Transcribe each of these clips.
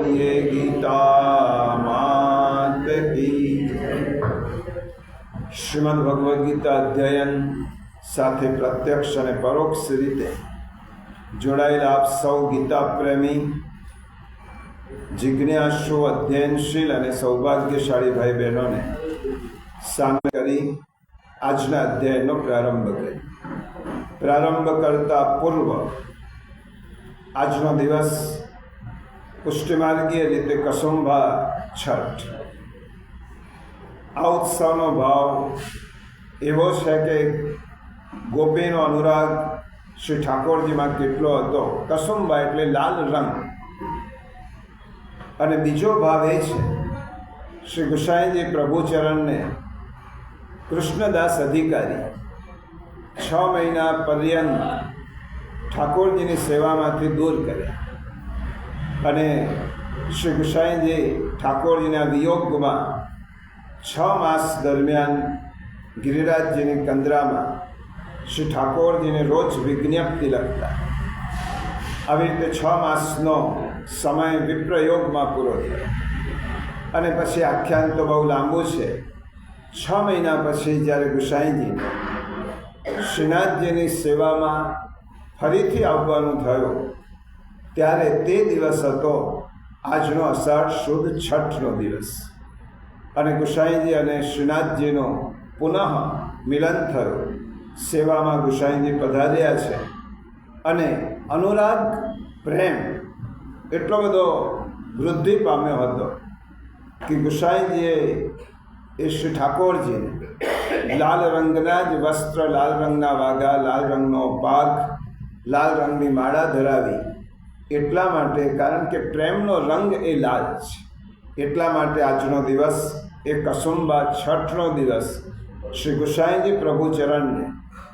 बोलिए गीता मात की। શ્રીમદ ભગવદ્ ગીતા અધ્યયન સાથે પ્રત્યક્ષ અને પરોક્ષ રીતે જોડાયેલા આપ સૌ ગીતા પ્રેમી, જિજ્ઞાસુ, અધ્યયનશીલ અને સૌભાગ્યશાળી ભાઈ બહેનોને સામે કરી આજના અધ્યાયનો પ્રારંભ કરી. પ્રારંભ કરતા પૂર્વ આજનો દિવસ પુષ્ટિમાર્ગીય રીતે કસુંભા છઠ. આ ઉત્સવનો ભાવ એવો છે કે ગોપીનો અનુરાગ શ્રી ઠાકોરજીમાં કેટલો હતો. કસુંભા એટલે લાલ રંગ. અને બીજો ભાવ એ છે શ્રી ગુસાઈજી પ્રભુચરણને કૃષ્ણદાસ અધિકારી 6 મહિના પર્યંત ઠાકોરજીની સેવામાંથી દૂર કર્યા અને શ્રી ગુસાઈજી ઠાકોરજીના વિયોગમાં 6 માસ દરમિયાન ગિરિરાજજીની કંદરામાં શ્રી ઠાકોરજીને રોજ વિજ્ઞપ્તિ લખતા. આવી રીતે 6 માસનો સમય વિપ્રયોગમાં પૂરો થયો અને પછી આખ્યાન તો બહુ લાંબુ છે. 6 મહિના પછી જ્યારે ગુસાઈજી શ્રીનાથજીની સેવામાં ફરીથી આવવાનું થયું ત્યારે તે દિવસ હતો આજનો અષાઢ સુદ છઠનો દિવસ. અને ગુસાઈજી અને શ્રીનાથજીનો પુનઃ મિલન થયું. સેવામાં ગુસાઈજી પધાર્યા છે અને અનુરાગ પ્રેમ એટલો બધો વૃદ્ધિ પામ્યો હતો કે ગુસાઈજીએ એ શ્રી ઠાકોરજીને લાલ રંગના જ વસ્ત્ર, લાલ રંગના વાઘા, લાલ રંગનો પાઘ, લાલ રંગની માળા ધરાવી. એટલા માટે, કારણ કે પ્રેમનો રંગ એ લાલ છે, એટલા માટે આજનો દિવસ એ કસુંભા છઠનો દિવસ શ્રી ગુસાઈજી પ્રભુચરણને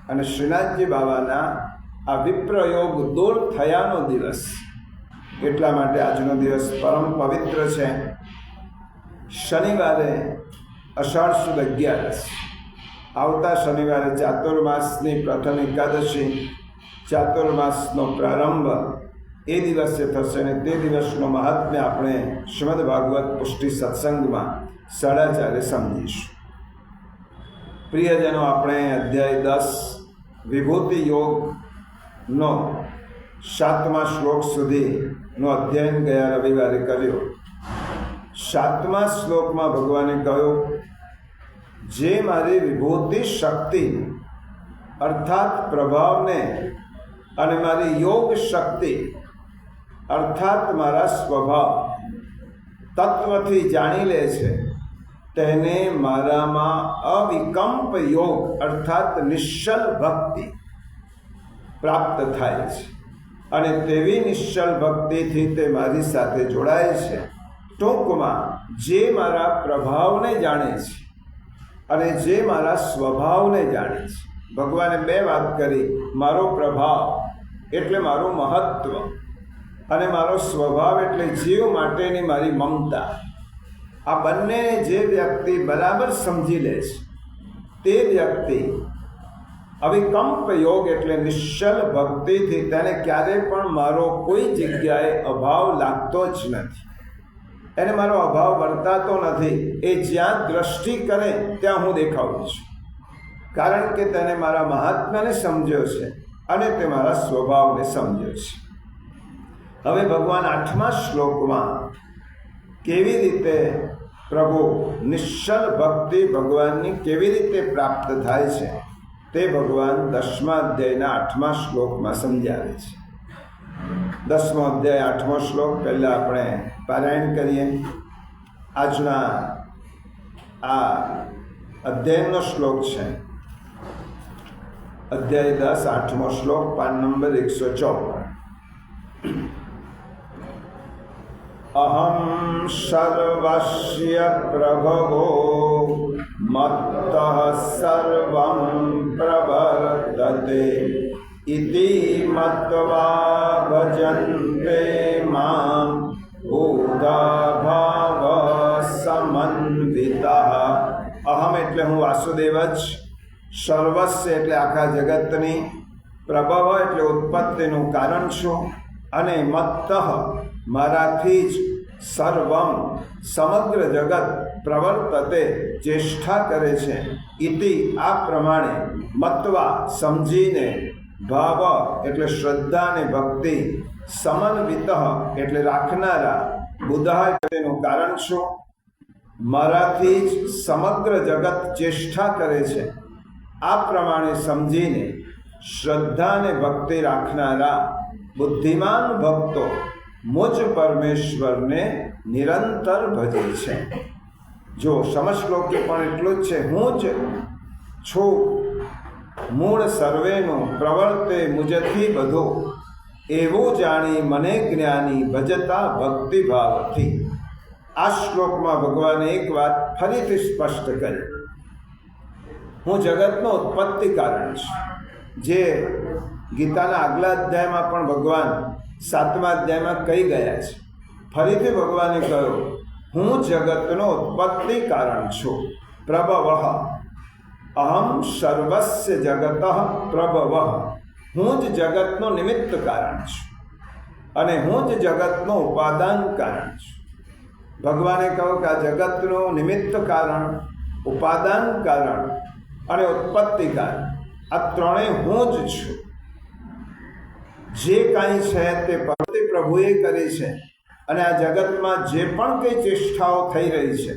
અને શ્રીનાથજી બાબાના આ વિપ્રયોગ દૂર થયાનો દિવસ. એટલા માટે આજનો દિવસ પરમ પવિત્ર છે. શનિવારે અષાઢ સુદ 11. આવતા શનિવારે ચાતુર્માસની પ્રથમ એકાદશી, ચાતુર્માસનો પ્રારંભ એ દિવસે થશે અને તે દિવસનો મહાત્મ્ય આપણે શ્રીમદ ભાગવત પુષ્ટિ સત્સંગમાં 4:30 સમજીશું. પ્રિયજનો, આપણે અધ્યાય 10 વિભૂતિ યોગનો 7મા શ્લોક સુધીનો અધ્યયન ગયા રવિવારે કર્યો. 7મા શ્લોકમાં ભગવાને કહ્યું, જે મારી વિભૂતિ શક્તિ અર્થાત પ્રભાવને અને મારી યોગ શક્તિ અર્થાત મારા સ્વભાવ તત્વથી જાણી લે છે તેને મારામાં અવિકંપ યોગ અર્થાત નિશ્ચલ ભક્તિ પ્રાપ્ત થાય છે. અને તેવી નિશ્ચલ ભક્તિથી તે મારી સાથે જોડાય છે. ટૂંકમાં, જે મારા પ્રભાવને જાણે છે અને જે મારા સ્વભાવને જાણે છે. ભગવાને 2 વાત કરી. મારો પ્રભાવ એટલે મારું મહત્વ અને મારો સ્વભાવ એટલે જીવ માટેની મારી મમતા. આ બંનેને જે વ્યક્તિ બરાબર સમજી લે છે તે વ્યક્તિ અવિકંપ યોગ એટલે નિશ્ચલ ભક્તિથી તેને ક્યારેય પણ મારો કોઈ જગ્યાએ અભાવ લાગતો જ નથી. એને મારો અભાવ વર્તાતો નથી. એ જ્યાં દ્રષ્ટિ કરે ત્યાં હું દેખાઉં છું, કારણ કે તેને મારા મહાત્મ્યને સમજ્યો છે અને તે મારા સ્વભાવને સમજ્યો છે. હવે ભગવાન 8મા શ્લોકમાં કેવી રીતે પ્રભુ નિશ્ચલ ભક્તિ ભગવાનની કેવી રીતે પ્રાપ્ત થાય છે તે ભગવાન 10મા અધ્યાયના 8મા શ્લોકમાં સમજાવે છે. 10મો અધ્યાય 8મો શ્લોક પહેલાં આપણે પારાયણ કરીએ. આજના આ અધ્યાયનો શ્લોક છે અધ્યાય 10 8મો શ્લોક, પાન નંબર 154. અહમ સર્વસ્ય પ્રભવો મત્તઃ સર્વં પ્રવર્તતે ઇતિ મત્વા ભજન્તે માં બુધા ભાવ સમન્વિતઃ. અહમ એટલે હું વાસુદેવ જ, સર્વસ્ય એટલે આખા જગતની, પ્રભવ એટલે ઉત્પત્તિનું કારણ છું, અને મત્તઃ મારાથી જ સર્વમ સમગ્ર જગત પ્રવર્તતે ચેષ્ટા કરે છે ઇતિ આ પ્રમાણે મત્વા સમજીને ભાવ એટલે શ્રદ્ધા અને ભક્તિ સમન્વિત એટલે રાખનારા બુધા તેનું કારણ શું? મારાથી જ સમગ્ર જગત ચેષ્ટા કરે છે આ પ્રમાણે સમજીને શ્રદ્ધા અને ભક્તિ રાખનારા બુદ્ધિમાન ભક્તો મુજ પરમેશ્વરને નિરંતર ભજે છે. જો સમશ્લોકે પણ એટલું જ છે, હું જ છું મૂળ સર્વેનું પ્રવર્તે મુજથી બધો એવું જાણી મને જ્ઞાની ભજતા ભક્તિભાવથી. આ શ્લોકમાં ભગવાને એક વાત ફરીથી સ્પષ્ટ કરી, હું જગતનો ઉત્પત્તિ કારણ છું. જે ગીતાના આગલા અધ્યાયમાં પણ ભગવાન 7મા અધ્યાયમાં કહી ગયા છે. ફરીથી ભગવાને કહ્યું, હું જગતનો ઉત્પત્તિ કારણ છું. પ્રભવ અહમ સર્વસ્ય જગત પ્રભવ, હું જ જગતનો નિમિત્ત કારણ છું અને હું જ જગતનો ઉપાદાન કારણ છું. ભગવાને કહ્યું કે આ જગતનું નિમિત્ત કારણ, ઉપાદાન કારણ અને ઉત્પત્તિ કારણ, આ ત્રણેય હું જ છું. જે કાંઈ છે તે પ્રભુએ કરી છે અને આ જગતમાં જે પણ કંઈ ચેષ્ટાઓ થઈ રહી છે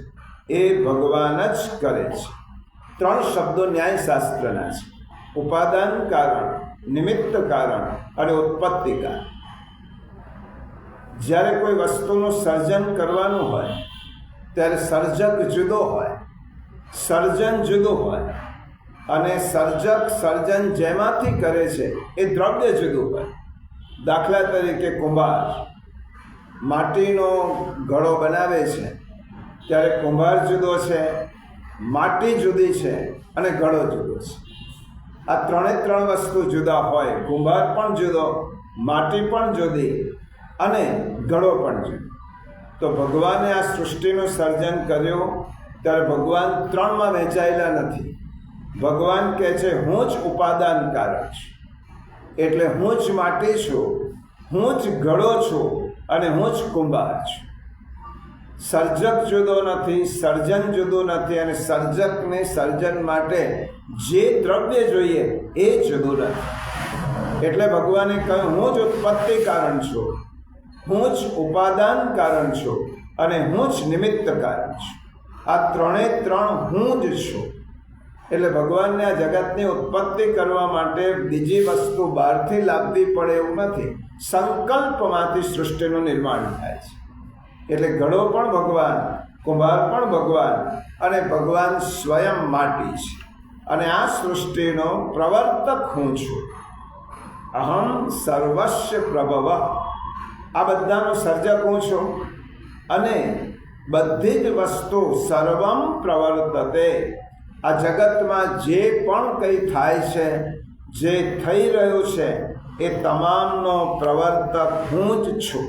એ ભગવાન જ કરે છે. 3 શબ્દો ન્યાયશાસ્ત્રના છે: ઉપાદાન કારણ, નિમિત્ત કારણ અને ઉત્પત્તિ કારણ. જ્યારે કોઈ વસ્તુનું સર્જન કરવાનું હોય ત્યારે સર્જક જુદો હોય, સર્જન જુદું હોય અને સર્જક સર્જન જેમાંથી કરે છે એ દ્રવ્ય જુદું હોય. દાખલા તરીકે કુંભાર માટીનો ઘડો બનાવે છે ત્યારે કુંભાર જુદો છે, માટી જુદી છે અને ઘડો જુદો છે. આ 3 વસ્તુ જુદા હોય. કુંભાર પણ જુદો, માટી પણ જુદી અને ઘડો પણ જુદો. તો ભગવાને આ સૃષ્ટિનું સર્જન કર્યું ત્યારે ભગવાન 3માં વહેંચાયેલા નથી. ભગવાન કહે છે હું જ ઉપાદાન કારણ છું, એટલે હું જ માટી છું, હું જ ઘડો છું અને હું જ કુંભાર છું. સર્જક જુદો નથી, સર્જન જુદું નથી અને સર્જકને સર્જન માટે જે દ્રવ્ય જોઈએ એ જુદું નથી. એટલે ભગવાને કહ્યું હું જ ઉત્પત્તિ કારણ છું, હું જ ઉપાદાન કારણ છું અને હું જ નિમિત્ત કારણ છું. આ 3 હું જ છું. એટલે ભગવાનને આ જગતની ઉત્પત્તિ કરવા માટે બીજી વસ્તુ બહારથી લાવવી પડે એવું નથી. સંકલ્પમાંથી સૃષ્ટિનું નિર્માણ થાય છે. એટલે ઘડો પણ ભગવાન, કુંભાર પણ ભગવાન અને ભગવાન સ્વયં માટી છે. અને આ સૃષ્ટિનો પ્રવર્તક હું છું. અહમ સર્વસ્ય પ્રભવ, આ બધાનો સર્જક હું છું અને બધી જ વસ્તુ સર્વમ પ્રવર્તતે, આ જગતમાં જે પણ કંઈ થાય છે, જે થઈ રહ્યું છે એ તમામનો પ્રવર્તક હું જ છું.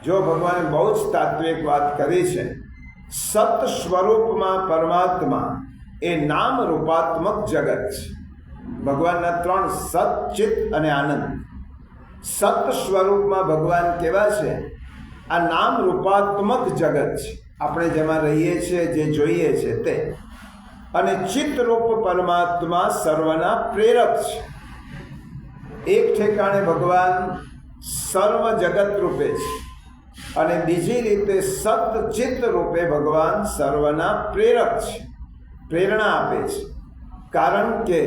જો ભગવાને બહુ જ તાત્વિક વાત કરી છે. સત સ્વરૂપમાં પરમાત્મા એ નામ રૂપાત્મક જગત છે. ભગવાનના 3 સત, ચિત્ત અને આનંદ. સત સ્વરૂપમાં ભગવાન કેવા છે? આ નામ રૂપાત્મક જગત છે, આપણે જેમાં રહીએ છીએ, જે જોઈએ છે તે. અને ચિત્તરૂપ પરમાત્મા સર્વના પ્રેરક છે. એક ઠેકાણે ભગવાન સર્વ જગત રૂપે છે અને બીજી રીતે સત ચિત્ત રૂપે ભગવાન સર્વના પ્રેરક છે, પ્રેરણા આપે છે. કારણ કે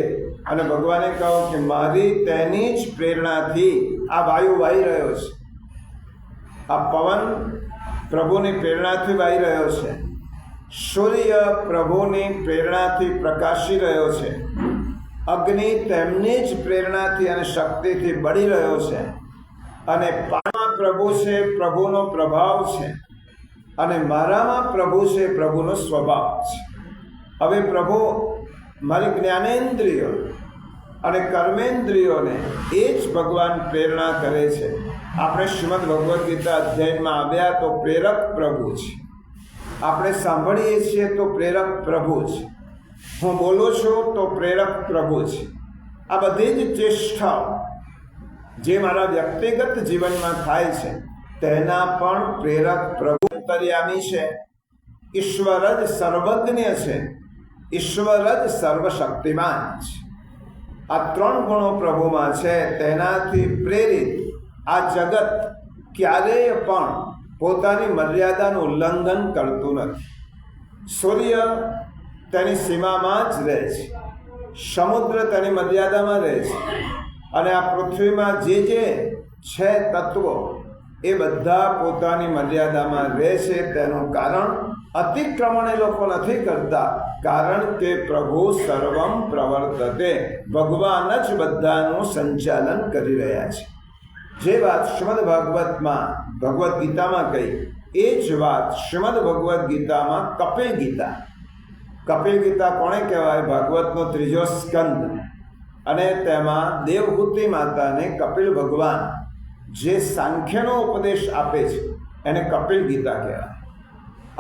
અને ભગવાને કહ્યું કે મારી તેની જ પ્રેરણાથી આ વાયુ વાઈ રહ્યો છે, આ પવન પ્રભુની પ્રેરણાથી વાઈ રહ્યો છે, સૂર્ય પ્રભુની પ્રેરણાથી પ્રકાશી રહ્યો છે, અગ્નિ તેમની જ પ્રેરણાથી અને શક્તિથી બળી રહ્યો છે, અને પાણીમાં પ્રભુ છે, પ્રભુનો પ્રભાવ છે, અને મારામાં પ્રભુ છે, પ્રભુનો સ્વભાવ છે. હવે પ્રભુ મારી જ્ઞાનેન્દ્રિયો અને કર્મેન્દ્રિયોને એ જ ભગવાન પ્રેરણા કરે છે. આપણે શ્રીમદ ભગવદ્ ગીતા અધ્યાયમાં આવ્યા તો પ્રેરક પ્રભુ છે, આપણે સાંભળીએ છીએ તો પ્રેરક પ્રભુ છે, હું બોલું છું તો પ્રેરક પ્રભુ છે. આ બધી જ ચેષ્ટાઓ જે મારા વ્યક્તિગત જીવનમાં થાય છે તેના પણ પ્રેરક પ્રભુ અંતર્યામી છે. ઈશ્વર જ સર્વજ્ઞ છે, ઈશ્વર જ સર્વશક્તિમાન છે. આ ત્રણ ગુણો પ્રભુમાં છે. તેનાથી પ્રેરિત આ જગત ક્યારેય પણ પોતાની મર્યાદાનું ઉલ્લંઘન કરતું નથી. સૂર્ય તેની સીમામાં જ રહે છે, સમુદ્ર તેની મર્યાદામાં રહે છે, અને આ પૃથ્વીમાં જે છે તત્વો એ બધા પોતાની મર્યાદામાં રહે છે. તેનું કારણ અતિક્રમણ એ લોકો નથી કરતા, કારણ કે પ્રભુ સર્વમ પ્રવર્તતે, ભગવાન જ બધાનું સંચાલન કરી રહ્યા છે. જે વાત શ્રીમદ ભાગવતમાં ભગવદ્ ગીતામાં કહી એ જ વાત શ્રીમદ ભગવદ્ ગીતામાં કપિલ ગીતા. કપિલ ગીતા કોણે કહેવાય? ભાગવતનો ત્રીજો સ્કંદ. અને તેમાં દેવહૂતિ માતાને કપિલ ભગવાન જે સાંખ્યનો ઉપદેશ આપે છે એને કપિલ ગીતા કહેવાય.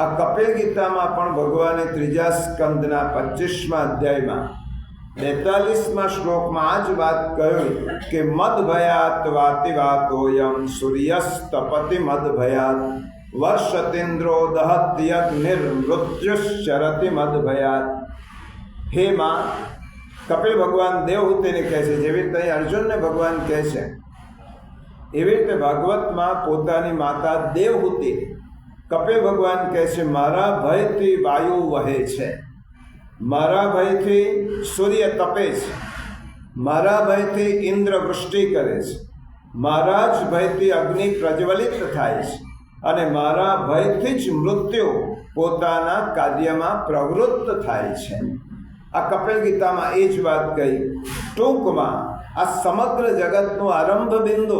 આ કપિલ ગીતામાં પણ ભગવાને ત્રીજા સ્કંદના 25મા અધ્યાયમાં 42મા શ્લોકમાં આ જ વાત કહ્યું કે મદ ભયાત વાતિ વાતોયમ સૂર્યસ્તપતિ મદ ભયાત વર્ષતિન્દ્રો દહત્યગ્નિર્મૃત્યુશ્ચરતિ મદ ભયાત. હે માં, કપિલ ભગવાન દેવહૂતિને કહે છે, જેવી રીતે અર્જુનને ભગવાન કહે છે એવી રીતે ભાગવતમાં પોતાની માતા દેવહૂતિ કપિલ ભગવાન કહે છે, મારા ભયથી વાયુ વહે છે, મારા ભયથી સૂર્ય તપે છે, મારા ભયથી ઇન્દ્ર વૃષ્ટિ કરે છે, મારા જ ભયથી અગ્નિ પ્રજ્વલિત થાય છે, અને મારા ભયથી જ મૃત્યુ પોતાના કાર્યમાં પ્રવૃત્ત થાય છે. આ કપિલ ગીતામાં એ જ વાત કહી. ટૂંકમાં આ સમગ્ર જગતનું આરંભ બિંદુ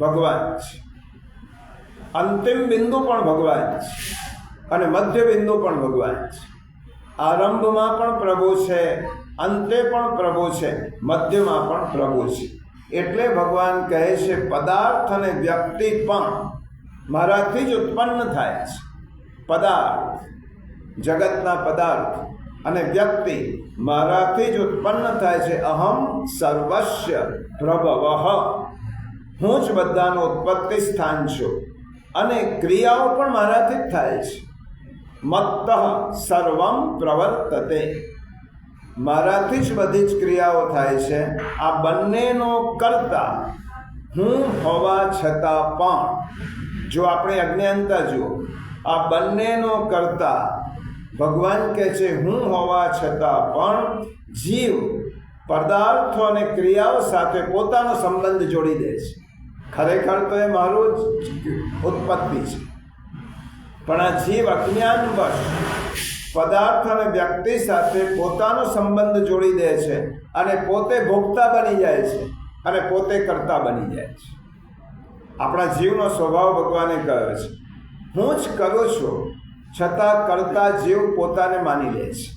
ભગવાન છે, અંતિમ બિંદુ પણ ભગવાન છે, અને મધ્ય બિંદુ પણ ભગવાન છે. આરંભમાં પણ પ્રભુ છે, અંતે પણ પ્રભુ છે, મધ્યમાં પણ પ્રભુ છે. એટલે ભગવાન કહે છે પદાર્થ અને વ્યક્તિ પણ મારાથી જ ઉત્પન્ન થાય છે. પદાર્થ, જગતના પદાર્થ અને વ્યક્તિ મારાથી જ ઉત્પન્ન થાય છે. અહમ સર્વસ્ય પ્રભવઃ, હું જ બધાનું ઉત્પત્તિ સ્થાન છું, અને ક્રિયાઓ પણ મારાથી જ થાય છે. મત્તઃ સર્વમ પ્રવર્તતે, મારાથી જ બધી જ ક્રિયાઓ થાય છે. આ બંનેનો કર્તા હું હોવા છતાં પણ, જો આપણે અજ્ઞાનતા જુઓ, આ બંનેનો કર્તા ભગવાન કહે છે હું હોવા છતાં પણ જીવ પદાર્થો અને ક્રિયાઓ સાથે પોતાનો સંબંધ જોડી દે છે. ખરેખર તો એ મારું જ ઉત્પત્તિ છે, પણ આ જીવ અજ્ઞાનવશ પદાર્થ અને વ્યક્તિ સાથે પોતાનો સંબંધ જોડી દે છે, અને પોતે ભોગતા બની જાય છે, અને પોતે કર્તા બની જાય છે. આપણા જીવનો સ્વભાવ ભગવાને કહ્યો છે, હું જ કરું છું, છતાં કરતા જીવ પોતાને માની લે છે,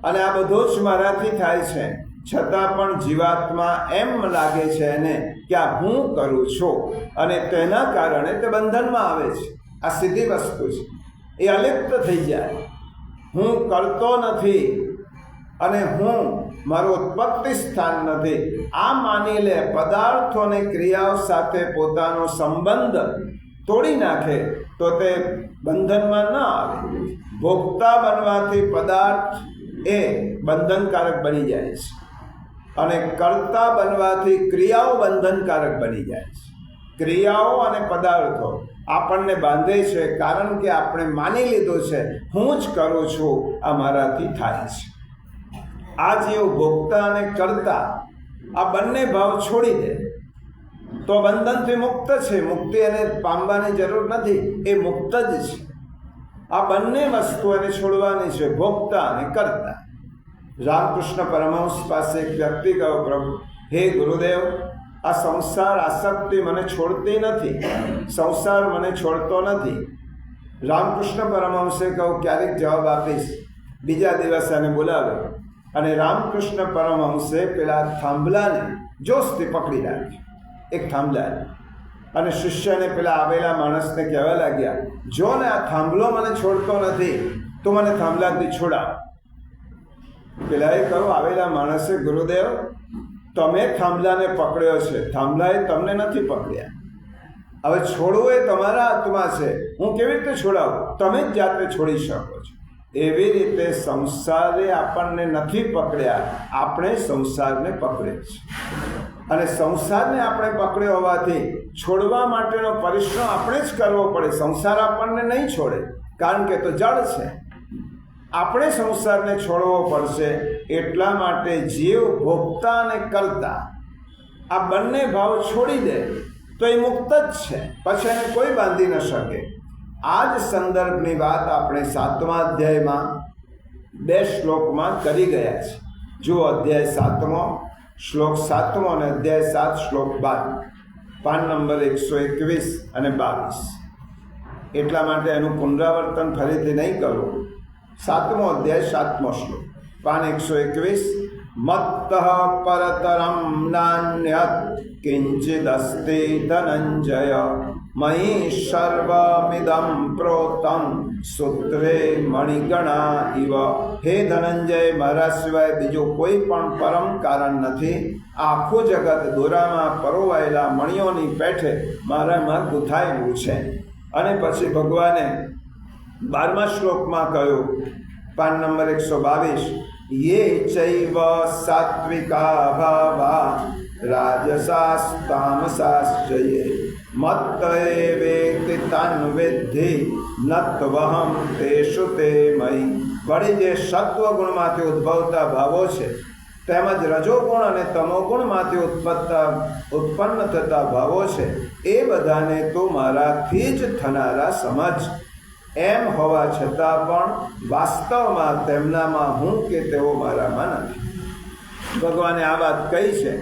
અને આ બધું જ મારાથી થાય છે, છતાં પણ જીવાત્મા એમ લાગે છે એને કે આ હું કરું છું, અને તેના કારણે તે બંધનમાં આવે છે. આ સીધી વસ્તુ છે. એ અલિપ્ત થઈ જાય. હું કરતો નથી અને હું મારું ઉત્પત્તિ સ્થાન નથી, આ માની લે, પદાર્થો અને ક્રિયાઓ સાથે પોતાનો સંબંધ તોડી નાખે તો તે બંધનમાં ન આવે. ભોગતા બનવાથી પદાર્થ એ બંધનકારક બની જાય છે, અને કર્તા બનવાથી ક્રિયાઓ બંધનકારક બની જાય છે. ક્રિયાઓ અને પદાર્થો આપણને બાંધે છે, કારણ કે આપણે માની લીધું છે હું જ કરું છું, આ મારાથી થાય છે. આ જેવું ભોગતા અને કર્તા આ બંને ભાવ છોડી દે તો બંધનથી મુક્ત છે. મુક્તિ એને પામવાની જરૂર નથી, એ મુક્ત જ છે. આ બંને વસ્તુ એને છોડવાની છે, ભોગતા અને કર્તા. રામકૃષ્ણ પરમહંસ પાસે એક વ્યક્તિ ગયો, પ્રભુ હે ગુરુદેવ, આ સંસાર આસક્તિ મને છોડતી નથી, સંસાર મને છોડતો નથી. રામકૃષ્ણ પરમહંસે કહ્યું ક્યારેક જવાબ આપીશ. બીજા દિવસે એને બોલાવ્યો, અને રામકૃષ્ણ પરમહંસે પેલા થાંભલાને જોશથી પકડી રાખ્યો, એક થાંભલાને, અને શિષ્યને પેલા આવેલા માણસને કહેવા લાગ્યા, જો ને આ થાંભલો મને છોડતો નથી તો મને થાંભલાથી છોડાવ. પેલાએ કહ્યું આવેલા માણસે, ગુરુદેવ તમે થાંભલાને પકડ્યો છે, થાંભલાએ તમને નથી પકડ્યા. હવે છોડવું એ તમારા હાથમાં છે. હું કેવી રીતે છોડાવું? તમે જ જાતે છોડી શકો છો. એવી રીતે સંસારે આપણને નથી પકડ્યા, આપણે સંસારને પકડે છે. અને સંસારને આપણે પકડ્યો હોવાથી છોડવા માટેનો પરિશ્રમ આપણે જ કરવો પડે. સંસાર આપણને નહીં છોડે, કારણ કે તો જળ છે. આપણે સંસારને છોડવો પડશે. એટલા માટે જીવ ભોગતા અને કરતા આ બંને ભાવ છોડી દે તો એ મુક્ત જ છે, પછી એને કોઈ બાંધી ન શકે. આ જ સંદર્ભની વાત આપણે 7મા અધ્યાયમાં 2 શ્લોકમાં કરી ગયા છે. જુઓ, અધ્યાય 7મો, શ્લોક 7મો અને અધ્યાય 7, શ્લોક 12, પાન નંબર 121 અને 22. એટલા માટે એનું પુનરાવર્તન ફરીથી નહીં કરું. 7મો અધ્યાય 7મો શ્લોક, પાન 121. મત્તઃ પરતરમ નાન્યત કિંચિદસ્તિ ધનંજય મયી સર્વમિદં પ્રોતમ સૂત્રે મણિગણા ઇવ. હે ધનંજય, મારા સિવાય બીજું કોઈ પણ પરમ કારણ નથી. આખું જગત દોરામાં પરોવાયેલા મણિઓની પેઠે મારામાં ગૂંથાયેલું છે. અને પછી ભગવાને 12મા શ્લોકમાં કહ્યું, પાન નંબર 122, યે ચૈવ સાત્વિકા ભાવા રાજસાસ્તામસાશ્ચયે મત્ત એવેતિ તાન વિદ્ધિ નત્વહમ તેષુ તે મયી. વળી જે સત્વગુણમાંથી ઉદ્ભવતા ભાવો છે તેમજ રજોગુણ અને તમોગુણમાંથી ઉત્પન્ન થતા ભાવો છે એ બધાને તું મારાથી જ થનારા સમજ. એમ હોવા છતાં પણ વાસ્તવમાં તેમનામાં હું કે તેઓ મારામાં નથી. ભગવાને આ વાત કહી છે,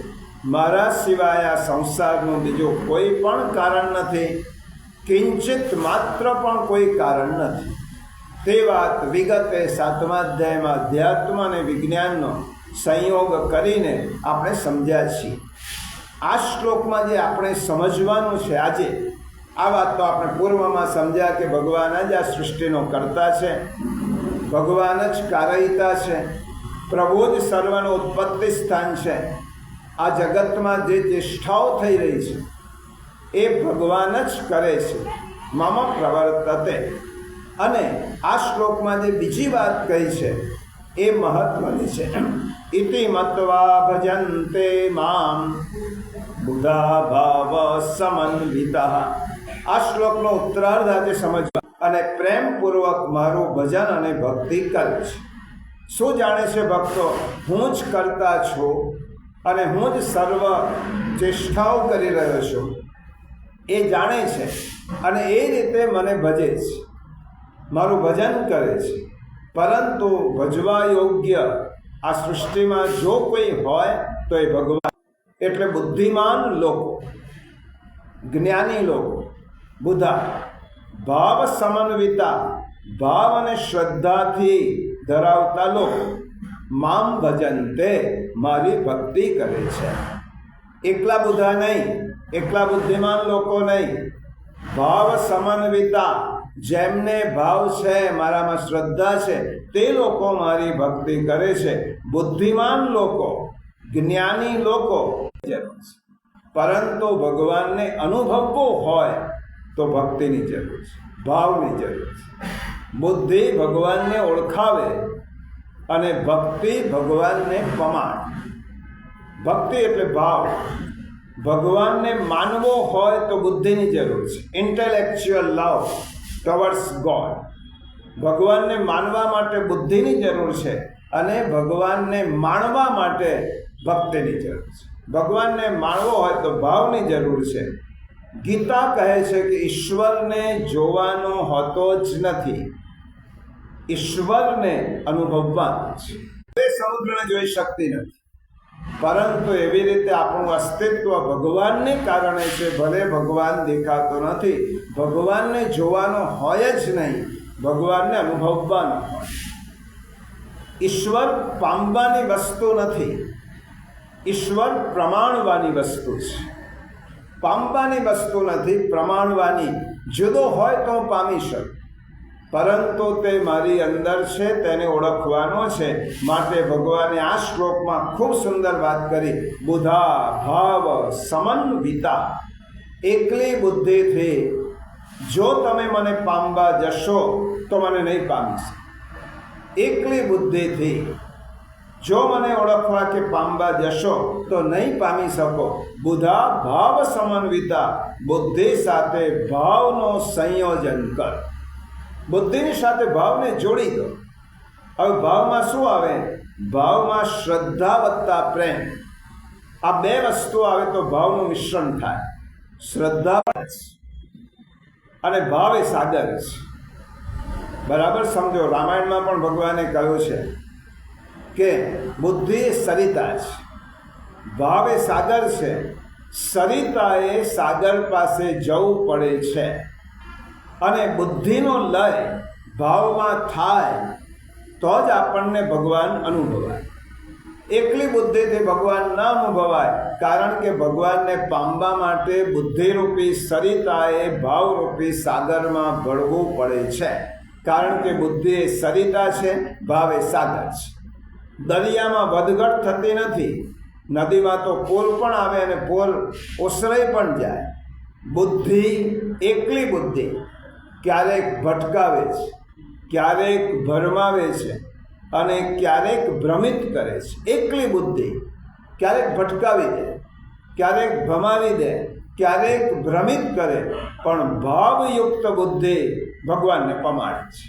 મારા સિવાય આ સંસારનું બીજું કોઈ પણ કારણ નથી, કિંચિત માત્ર પણ કોઈ કારણ નથી. તે વાત વિગતે 7મા અધ્યાયમાં અધ્યાત્મ અને વિજ્ઞાનનો સંયોગ કરીને આપણે સમજ્યા છીએ. આ શ્લોકમાં જે આપણે સમજવાનું છે આજે, આ વાત તો આપણે પૂર્વમાં સમજ્યા કે ભગવાન જ આ સૃષ્ટિનો કર્તા છે, ભગવાન જ કારયિતા છે, પ્રભુ જ સર્વનું ઉત્પત્તિ સ્થાન છે. આ જગતમાં જે ચેષ્ટાઓ થઈ રહી છે એ ભગવાન જ કરે છે. મમ પ્રવર્તતે. અને આ શ્લોકમાં જે બીજી વાત કહી છે એ મહત્વની છે. ઇતિ મત્વા ભજન્તે મામ બુધા ભાવ સમન્વિતા. આ શ્લોકનો ઉત્તરાર્ધ આજે સમજવા અને પ્રેમપૂર્વક મારું ભજન અને ભક્તિ કરે છે. શું જાણે છે ભક્તો? હું જ કરતા છું અને હું જ સર્વ ચેષ્ટાઓ કરી રહ્યો છું એ જાણે છે અને એ રીતે મને ભજે છે, મારું ભજન કરે છે. પરંતુ ભજવા યોગ્ય આ સૃષ્ટિમાં જો કોઈ હોય તો એ ભગવાન. એટલે બુદ્ધિમાન લોકો, જ્ઞાની લોકો, બુધા, ભાવ સમન્વિતા, ભાવ અને શ્રદ્ધાથી ધરાવતા લોકો, મામ ભજન્તે, મારી ભક્તિ કરે છે. એકલા બુધા નહીં, એકલા બુદ્ધિમાન લોકો નહીં, ભાવ સમન્વિતા, જેમને ભાવ છે, મારામાં શ્રદ્ધા છે, તે લોકો મારી ભક્તિ કરે છે. બુદ્ધિમાન લોકો, જ્ઞાની લોકો જરૂર છે. પરંતુ ભગવાનને અનુભવવો હોય તો ભક્તિની જરૂર છે, ભાવની જરૂર છે. બુદ્ધિ ભગવાનને ઓળખાવે અને ભક્તિ ભગવાનને પમાડે. ભક્તિ એટલે ભાવ. ભગવાનને માનવો હોય તો બુદ્ધિની જરૂર છે, ઇન્ટેલેક્ચ્યુઅલ લવ ટુવર્ડ્સ ગોડ. ભગવાનને માનવા માટે બુદ્ધિની જરૂર છે અને ભગવાનને માણવા માટે ભક્તિની જરૂર છે. ભગવાનને માણવો હોય તો ભાવની જરૂર છે. ગીતા કહે છે કે ઈશ્વરને જોવાનો હોતો જ નથી, ઈશ્વરને અનુભવવાનું છે. તે સમુદ્રને જોઈ શકતી નથી, પરંતુ એવી રીતે આપણું અસ્તિત્વ ભગવાનને કારણે છે. ભલે ભગવાન દેખાતો નથી, ભગવાનને જોવાનો હોય જ નહીં, ભગવાનને અનુભવવાનો હોય. ઈશ્વર પામવાની વસ્તુ નથી, ઈશ્વર પ્રમાણવાની વસ્તુ છે. પામવાની વસ્તુ નથી, પ્રમાણવાની. જુદો હોય તો પામી શકું, પરંતુ તે મારી અંદર છે, તેને ઓળખવાનો છે. માટે ભગવાને આ શ્લોકમાં ખૂબ સુંદર વાત કરી. બુધા ભાવ સમન્વિતા, એકલી બુદ્ધિથી જો તમે મને પામવા જશો તો મને નહીં પામી શકો. એકલી બુદ્ધિથી જો મને ઓળખવા કે પામવા જશો તો નહીં પામી શકો. બુધા ભાવ સમન્વિતા, બુદ્ધિ સાથે ભાવનો સંયોજન કર. બુદ્ધિની સાથે ભાવને જોડી દો. હવે ભાવમાં શું આવે? ભાવમાં શ્રદ્ધા વત્તા પ્રેમ, આ બે વસ્તુ આવે તો ભાવનું મિશ્રણ થાય. શ્રદ્ધા અને ભાવ એ સાગર છે. બરાબર સમજો. રામાયણમાં પણ ભગવાને કહ્યું છે કે બુદ્ધિ એ સરિતા છે, ભાવ એ સાગર છે. સરિતાએ સાગર પાસે જવું પડે છે અને બુદ્ધિનો લય ભાવમાં થાય તો જ આપણને ભગવાન અનુભવાય. એકલી બુદ્ધિથી ભગવાન ન અનુભવાય, કારણ કે ભગવાનને પામવા માટે બુદ્ધિરૂપી સરિતાએ ભાવરૂપી સાગરમાં ભળવું પડે છે. કારણ કે બુદ્ધિ એ સરિતા છે, ભાવ એ સાગર છે. દરિયામાં વધઘટ થતી નથી. નદીમાં તો પૂર પણ આવે અને પૂર ઓસરાઈ પણ જાય. બુદ્ધિ, એકલી બુદ્ધિ ક્યારેક ભટકાવે છે, ક્યારેક ભરમાવે છે અને ક્યારેક ભ્રમિત કરે છે. એકલી બુદ્ધિ ક્યારેક ભટકાવી દે, ક્યારેક ભમાવી દે, ક્યારેક ભ્રમિત કરે, પણ ભાવયુક્ત બુદ્ધિ ભગવાનને પમાડે છે.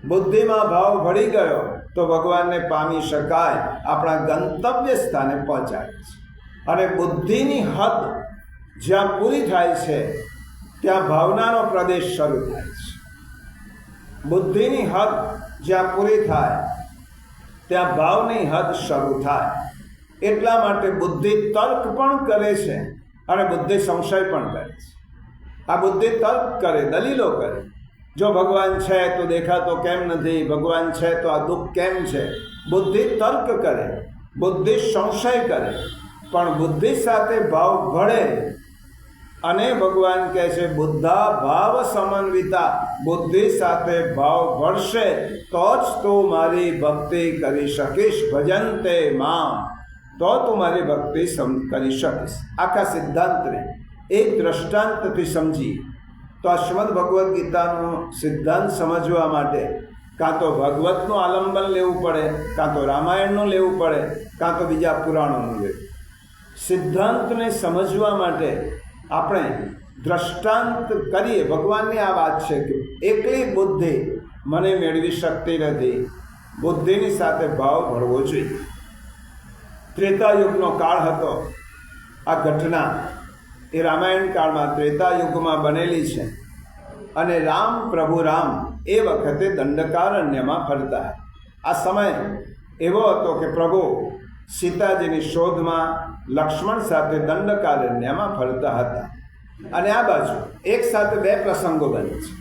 બુદ્ધિમાં ભાવ ભળી ગયો તો ભગવાનને પામી શકાય, આપણા ગંતવ્ય સ્થાને પહોંચાડે છે. અને બુદ્ધિની હદ જ્યાં પૂરી થાય છે ત્યાં ભાવનાનો પ્રદેશ શરૂ થાય છે. બુદ્ધિની હદ જ્યાં પૂરી થાય ત્યાં ભાવની હદ શરૂ થાય. એટલા માટે બુદ્ધિ તર્ક પણ કરે છે અને બુદ્ધિ સંશય પણ કરે છે. આ બુદ્ધિ તર્ક કરે, દલીલો કરે. જો ભગવાન છે તો દેખાતો કેમ નથી? ભગવાન છે તો આ દુઃખ કેમ છે? બુદ્ધિ તર્ક કરે, બુદ્ધિ સંશય કરે, પણ બુદ્ધિ સાથે ભાવ ભળે અને ભગવાન કહે છે બુદ્ધા ભાવ સમન્વિતા, બુદ્ધિ સાથે ભાવ ભળશે તો જ તું મારી ભક્તિ કરી શકીશ. ભજનતે મામ, તો તું મારી ભક્તિ કરી શકીશ. આખા સિદ્ધાંતને એક દ્રષ્ટાંતથી સમજી તો આ શ્રીમદ ભગવદ્ ગીતાનો સિદ્ધાંત સમજવા માટે કાં તો ભગવતનું આલંબન લેવું પડે, કાં તો રામાયણનું લેવું પડે, કાં તો બીજા પુરાણોનું લેવું. સિદ્ધાંતને સમજવા માટે આપણે દ્રષ્ટાંત કરીએ. ભગવાનની આ વાત છે કે એકલી બુદ્ધિ મને મેળવી શકતી નથી, બુદ્ધિની સાથે ભાવ ભળવો જોઈએ. ત્રેતાયુગનો કાળ હતો. આ ઘટના એ રામાયણ કાળમાં ત્રેતાયુગમાં બનેલી છે. અને રામ, પ્રભુ રામ એ વખતે દંડકારણ્યમાં ફરતા. આ સમય એવો હતો કે પ્રભુ સીતાજીની શોધમાં લક્ષ્મણ સાથે દંડકારણ્યમાં ફરતા હતા. અને આ બાજુ એક સાથે બે પ્રસંગો બને છે.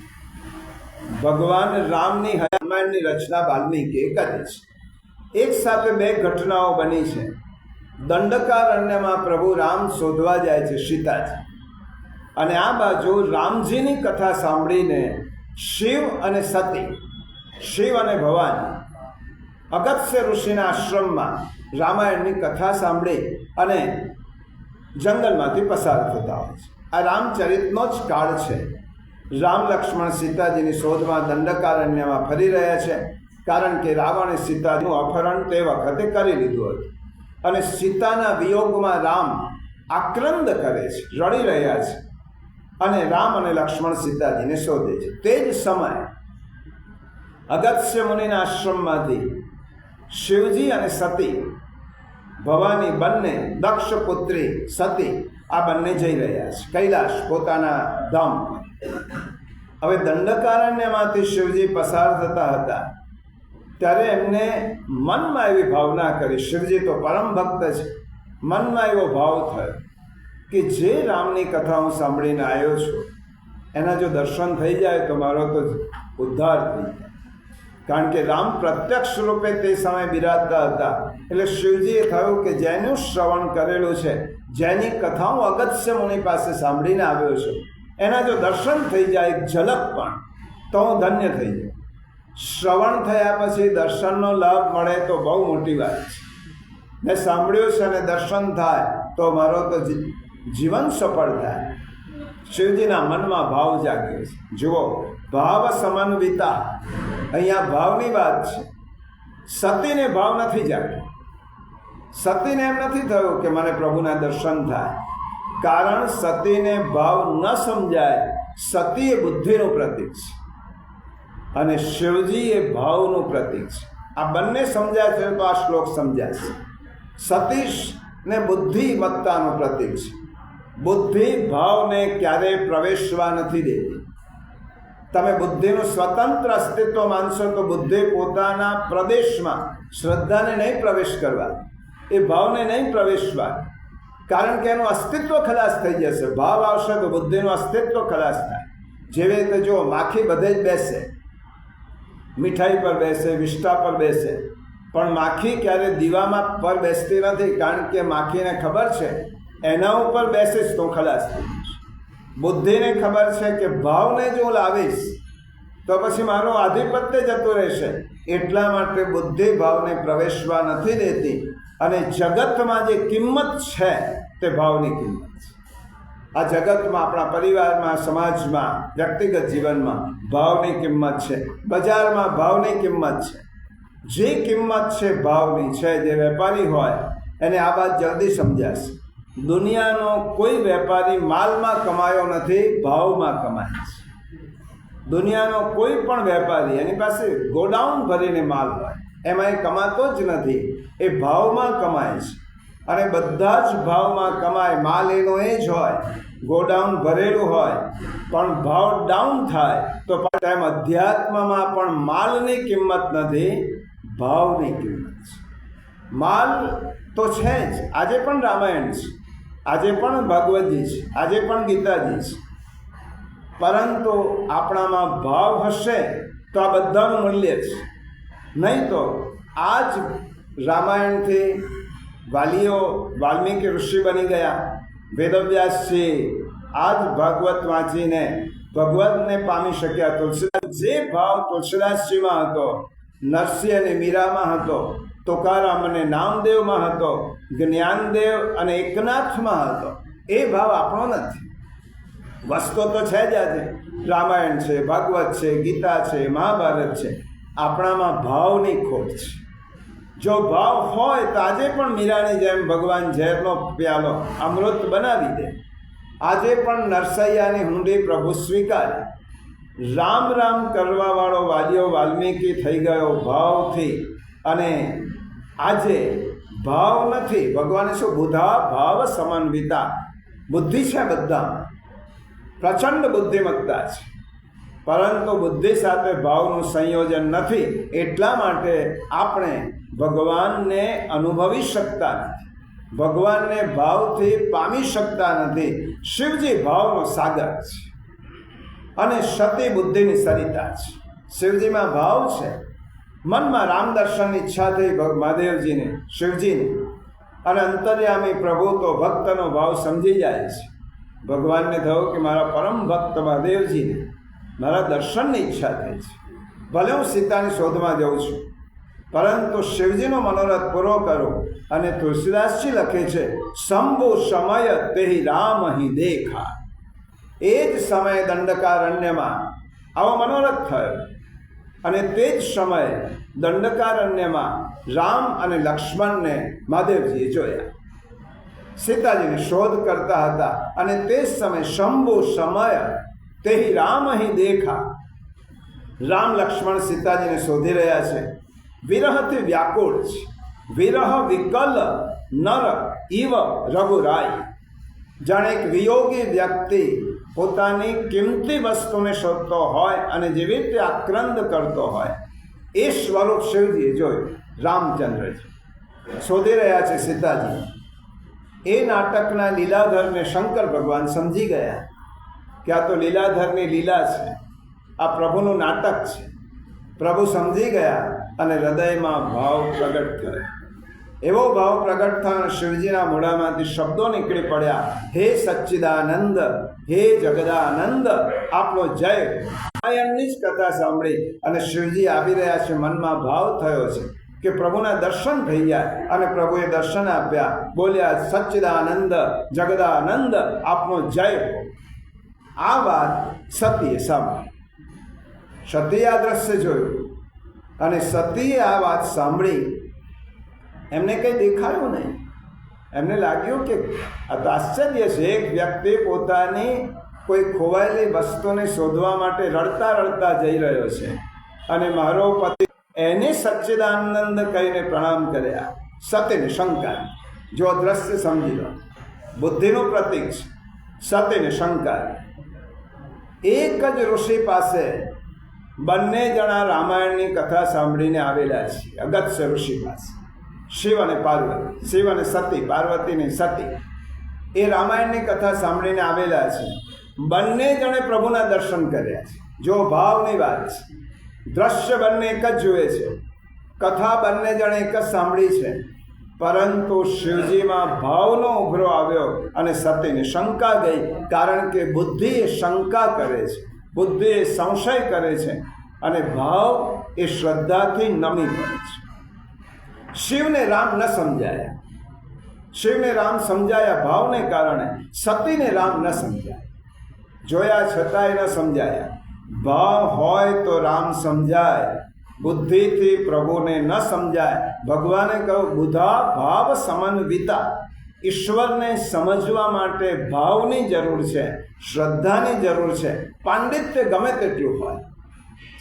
ભગવાન રામની રામાયણની રચના વાલ્મીકીએ કરી છે. એક સાથે બે ઘટનાઓ બની છે. દંડકારણ્યમાં પ્રભુ રામ શોધવા જાય છે સીતાજી, અને આ બાજુ રામજીની કથા સાંભળીને શિવ અને સતી, શિવ અને ભવાની અગત્ય ઋષિના આશ્રમમાં રામાયણની કથા સાંભળી અને જંગલમાંથી પસાર થતા હોય છે. આ રામચરિતનો જ કાળ છે. રામ લક્ષ્મણ સીતાજીની શોધમાં દંડકારણ્યમાં ફરી રહ્યા છે, કારણ કે રાવણે સીતાજીનું અપહરણ તે વખતે કરી લીધું હતું. અને સીતાના વિયોગમાં રામ આક્રંદ કરે છે, રડી રહ્યા છે. અને રામ અને લક્ષ્મણ સીતાજીને શોધે છે. તે જ સમયે અગત્ય મુનિના આશ્રમમાંથી શિવજી અને સતી, ભવાની બંને, દક્ષ પુત્રી સતી, આ બંને જઈ રહ્યા છે કૈલાશ, પોતાના ધામ. હવે દંડકારણ્યમાંથી શિવજી પસાર થતા હતા ત્યારે એમને મનમાં એવી ભાવના કરી. શિવજી તો પરમ ભક્ત છે. મનમાં એવો ભાવ થયો કે જે રામની કથા હું સાંભળીને આવ્યો છું એના જો દર્શન થઈ જાય તો મારો તો ઉદ્ધાર થઈ જાય. કારણ કે રામ પ્રત્યક્ષ રૂપે તે સમયે બિરાજતા હતા. એટલે શિવજીએ થયું કે જેનું શ્રવણ કરેલું છે, જેની કથા હું અગત્ય મુનિ પાસે સાંભળીને આવ્યો છું, એના જો દર્શન થઈ જાય એક ઝલક પણ, તો હું ધન્ય થઈ જાય. શ્રવણ થયા પછી દર્શનનો લાભ મળે તો બહુ મોટી વાત છે. મેં સાંભળ્યું છે અને દર્શન થાય તો મારો તો જીવન સફળ થાય. શિવજીના મનમાં ભાવ જાગ્યો છે. જુઓ, ભાવ સમન્વિતા, અહીંયા ભાવની વાત છે. સતીને ભાવ નથી જાગ્યો. સતીને એમ નથી થયું કે મને પ્રભુના દર્શન થાય, કારણ સતીને ભાવ ન સમજાય. સતી એ બુદ્ધિનું પ્રતીક છે અને શિવજી એ ભાવનું પ્રતીક છે. આ બંને સમજાય છે તો આ શ્લોક સમજાશે. સતીશ ને બુદ્ધિમત્તાનું પ્રતીક છે. બુદ્ધિ ભાવને ક્યારેય પ્રવેશવા નથી દેતી. તમે બુદ્ધિનું સ્વતંત્ર અસ્તિત્વ માનશો તો બુદ્ધિ પોતાના પ્રદેશમાં શ્રદ્ધાને નહીં પ્રવેશ કરવા, એ ભાવને નહીં પ્રવેશવા, કારણ કે એનું અસ્તિત્વ ખલાસ થઈ જશે. ભાવ આવશે તો બુદ્ધિનું અસ્તિત્વ ખલાસ થાય. જેવી રીતે જો માખી બધે જ બેસે, મીઠાઈ પર બેસે, વિષ્ટા પર બેસે, પણ માખી ક્યારે દીવામાં પર બેસતી નથી, કારણ કે માખીને ખબર છે એના ઉપર બેસીશ તો ખલાસ થઈ જશે. બુદ્ધિને ખબર છે કે ભાવને જો લાવીશ તો પછી મારું આધિપત્ય જતું રહેશે, એટલા માટે બુદ્ધિ ભાવને પ્રવેશવા નથી દેતી. અને જગતમાં જે કિંમત છે તે ભાવની કિંમત છે. આ જગતમાં, આપણા પરિવારમાં, સમાજમાં, વ્યક્તિગત જીવનમાં ભાવની કિંમત છે. બજારમાં ભાવની કિંમત છે. જે કિંમત છે ભાવની છે. જે વેપારી હોય એને આ વાત જલ્દી સમજાશે. દુનિયાનો કોઈ વેપારી માલમાં કમાયો નથી, ભાવમાં કમાય છે. દુનિયાનો કોઈ પણ વેપારી એની પાસે ગોડાઉન ભરીને માલ હોય, એમાં એ કમાતો જ નથી, એ ભાવમાં કમાય છે. અને બધા જ ભાવમાં કમાય. માલ એનો એ જ હોય, ગોડાઉન ભરેલું હોય, પણ ભાવ ડાઉન થાય તો એમ અધ્યાત્મમાં પણ માલની કિંમત નથી, ભાવની કિંમત છે. માલ તો છે જ. આજે પણ રામાયણ છે, આજે પણ ભગવદજી છે, આજે પણ ગીતાજી છે, પરંતુ આપણામાં ભાવ હશે તો આ બધાનું મૂલ્ય છે. નહીં તો આ જ રામાયણથી વાલ્મીકી ઋષિ બની ગયા, વેદવ્યાસજી આ જ ભાગવત વાંચીને ભગવતને પામી શક્યા. તુલસીદાસ, જે ભાવ તુલસીદાસજીમાં હતો, નરસિંહ અને મીરામાં હતો, તુકારામ અને નામદેવમાં હતો, જ્ઞાનદેવ અને એકનાથમાં હતો, એ ભાવ આપણો નથી. વસ્તુ તો છે જ, આજે રામાયણ છે, ભાગવત છે, ગીતા છે, મહાભારત છે, આપણામાં ભાવની ખોટ છે. જો ભાવ હોય તો આજે પણ મીરાની જેમ ભગવાન ઝેરનો પ્યાલો અમૃત બનાવી દે. આજે પણ નરસૈયાની હુંડી પ્રભુ સ્વીકારે. રામ રામ કરવાવાળો વાલીઓ વાલ્મીકી થઈ ગયો ભાવથી. અને આજે ભાવ નથી. ભગવાને શું, બુધા ભાવ સમન્વિતા, બુદ્ધિ છે બધામાં, પ્રચંડ બુદ્ધિમત્તા છે, પરંતુ બુદ્ધિ સાથે ભાવનું સંયોજન નથી. એટલા માટે આપણે ભગવાનને અનુભવી શકતા નથી, ભગવાનને ભાવથી પામી શકતા નથી. શિવજી ભાવનો સાગર છે અને સતી બુદ્ધિની સરિતા છે. શિવજીમાં ભાવ છે. મનમાં રામ દર્શનની ઈચ્છા થઈ મહાદેવજીને, શિવજીને, અને અંતર્યામી પ્રભુ તો ભક્તનો ભાવ સમજી જાય છે. ભગવાનને થયું કે મારા પરમ ભક્ત મહાદેવજીને મારા દર્શનની ઈચ્છા થઈ છે. ભલે હું સીતાની શોધમાં જઉં છું, પરંતુ શિવજીનો મનોરથ પૂરો કરો. અને તુલસીદાસજી લખે છે, શંભુ સમય તેહી રામ અહીં દેખા. એ જ સમયે દંડકારણ્યમાં આવો મનોરથ થયો, અને તે જ સમયે દંડકારણ્યમાં રામ અને લક્ષ્મણને મહાદેવજીએ જોયા. સીતાજીની શોધ કરતા હતા, અને તે જ સમયે શંભુ સમય તેહી રામ અહીં દેખા. રામ લક્ષ્મણ સીતાજીને શોધી રહ્યા છે. વિરહથી વ્યાકુળ છે. વિરહ વિકલ નર ઇવ રઘુરાય. જાણે એક વિયોગી વ્યક્તિ પોતાની કિંમતી વસ્તુને શોધતો હોય અને જેવી રીતે આક્રંદ કરતો હોય, એ સ્વરૂપ શિવજીએ જોયું. રામચંદ્રજી શોધી રહ્યા છે સીતાજી. એ નાટકના લીલાધરને શંકર ભગવાન સમજી ગયા કે આ તો લીલાધરની લીલા છે, આ પ્રભુનું નાટક છે. પ્રભુ સમજી ગયા અને હૃદયમાં ભાવ પ્રગટ થયો. એવો ભાવ પ્રગટ થયો, શિવજીના મોઢામાંથી શબ્દો નીકળી પડ્યા, હે સચ્ચિદાનંદ, હે જગદાનંદ, આપનો જય. રામાયણની જ કથા સાંભળી અને શિવજી આવી રહ્યા છે. મનમાં ભાવ થયો છે કે પ્રભુના દર્શન થઈ જાય, અને પ્રભુએ દર્શન આપ્યા. બોલ્યા, સચ્ચિદાનંદ, જગદાનંદ, આપનો જય હો. આ વાત સતીએ સાંભળી. સતીએ આ દ્રશ્ય જોયું અને સતીએ આ વાત સાંભળી. એમને કંઈ દેખાયું નહીં. એમને લાગ્યું કે આ તો આશ્ચર્ય છે, એક વ્યક્તિ પોતાની કોઈ ખોવાયેલી વસ્તુને શોધવા માટે રડતા રડતા જઈ રહ્યો છે અને મારો પતિ એને સચ્ચિદાનંદ કહીને પ્રણામ કર્યા. સતીને શંકા. જો દ્રશ્ય સમજી લો, બુદ્ધિનું પ્રતીક છે. સતીને શંકા. એક જ ઋષિ પાસે બંને જણા રામાયણની કથા સાંભળીને આવેલા છે. અગત્ય ઋષિ પાસે શિવ અને પાર્વતી, શિવ અને સતી, પાર્વતીની સતી, એ રામાયણની કથા સાંભળીને આવેલા છે. બંને જણે પ્રભુના દર્શન કર્યા છે. જો ભાવની વાત છે, દ્રશ્ય બંને એક જ જુએ છે, કથા બંને જણે એક જ સાંભળી છે, પરંતુ શિવજીમાં ભાવનો ઉભરો આવ્યો અને સતીને શંકા ગઈ. કારણ કે બુદ્ધિ એ શંકા કરે છે, બુદ્ધિ એ સંશય કરે છે અને ભાવ એ શ્રદ્ધાથી નમી પડે છે. શિવને રામ ન સમજાયા, શિવને રામ સમજાયા ભાવને કારણે, સતીને રામ ન સમજાયા. જોયા છતાંય ન સમજાયા. ભાવ હોય તો રામ સમજાય, બુદ્ધિથી પ્રભુને ન સમજાય. ભગવાને કહ્યું બુધા ભાવ સમન્વિતા. ઈશ્વરને સમજવા માટે ભાવની જરૂર છે, શ્રદ્ધાની જરૂર છે. પાંડિત્ય ગમે તેટલું હોય,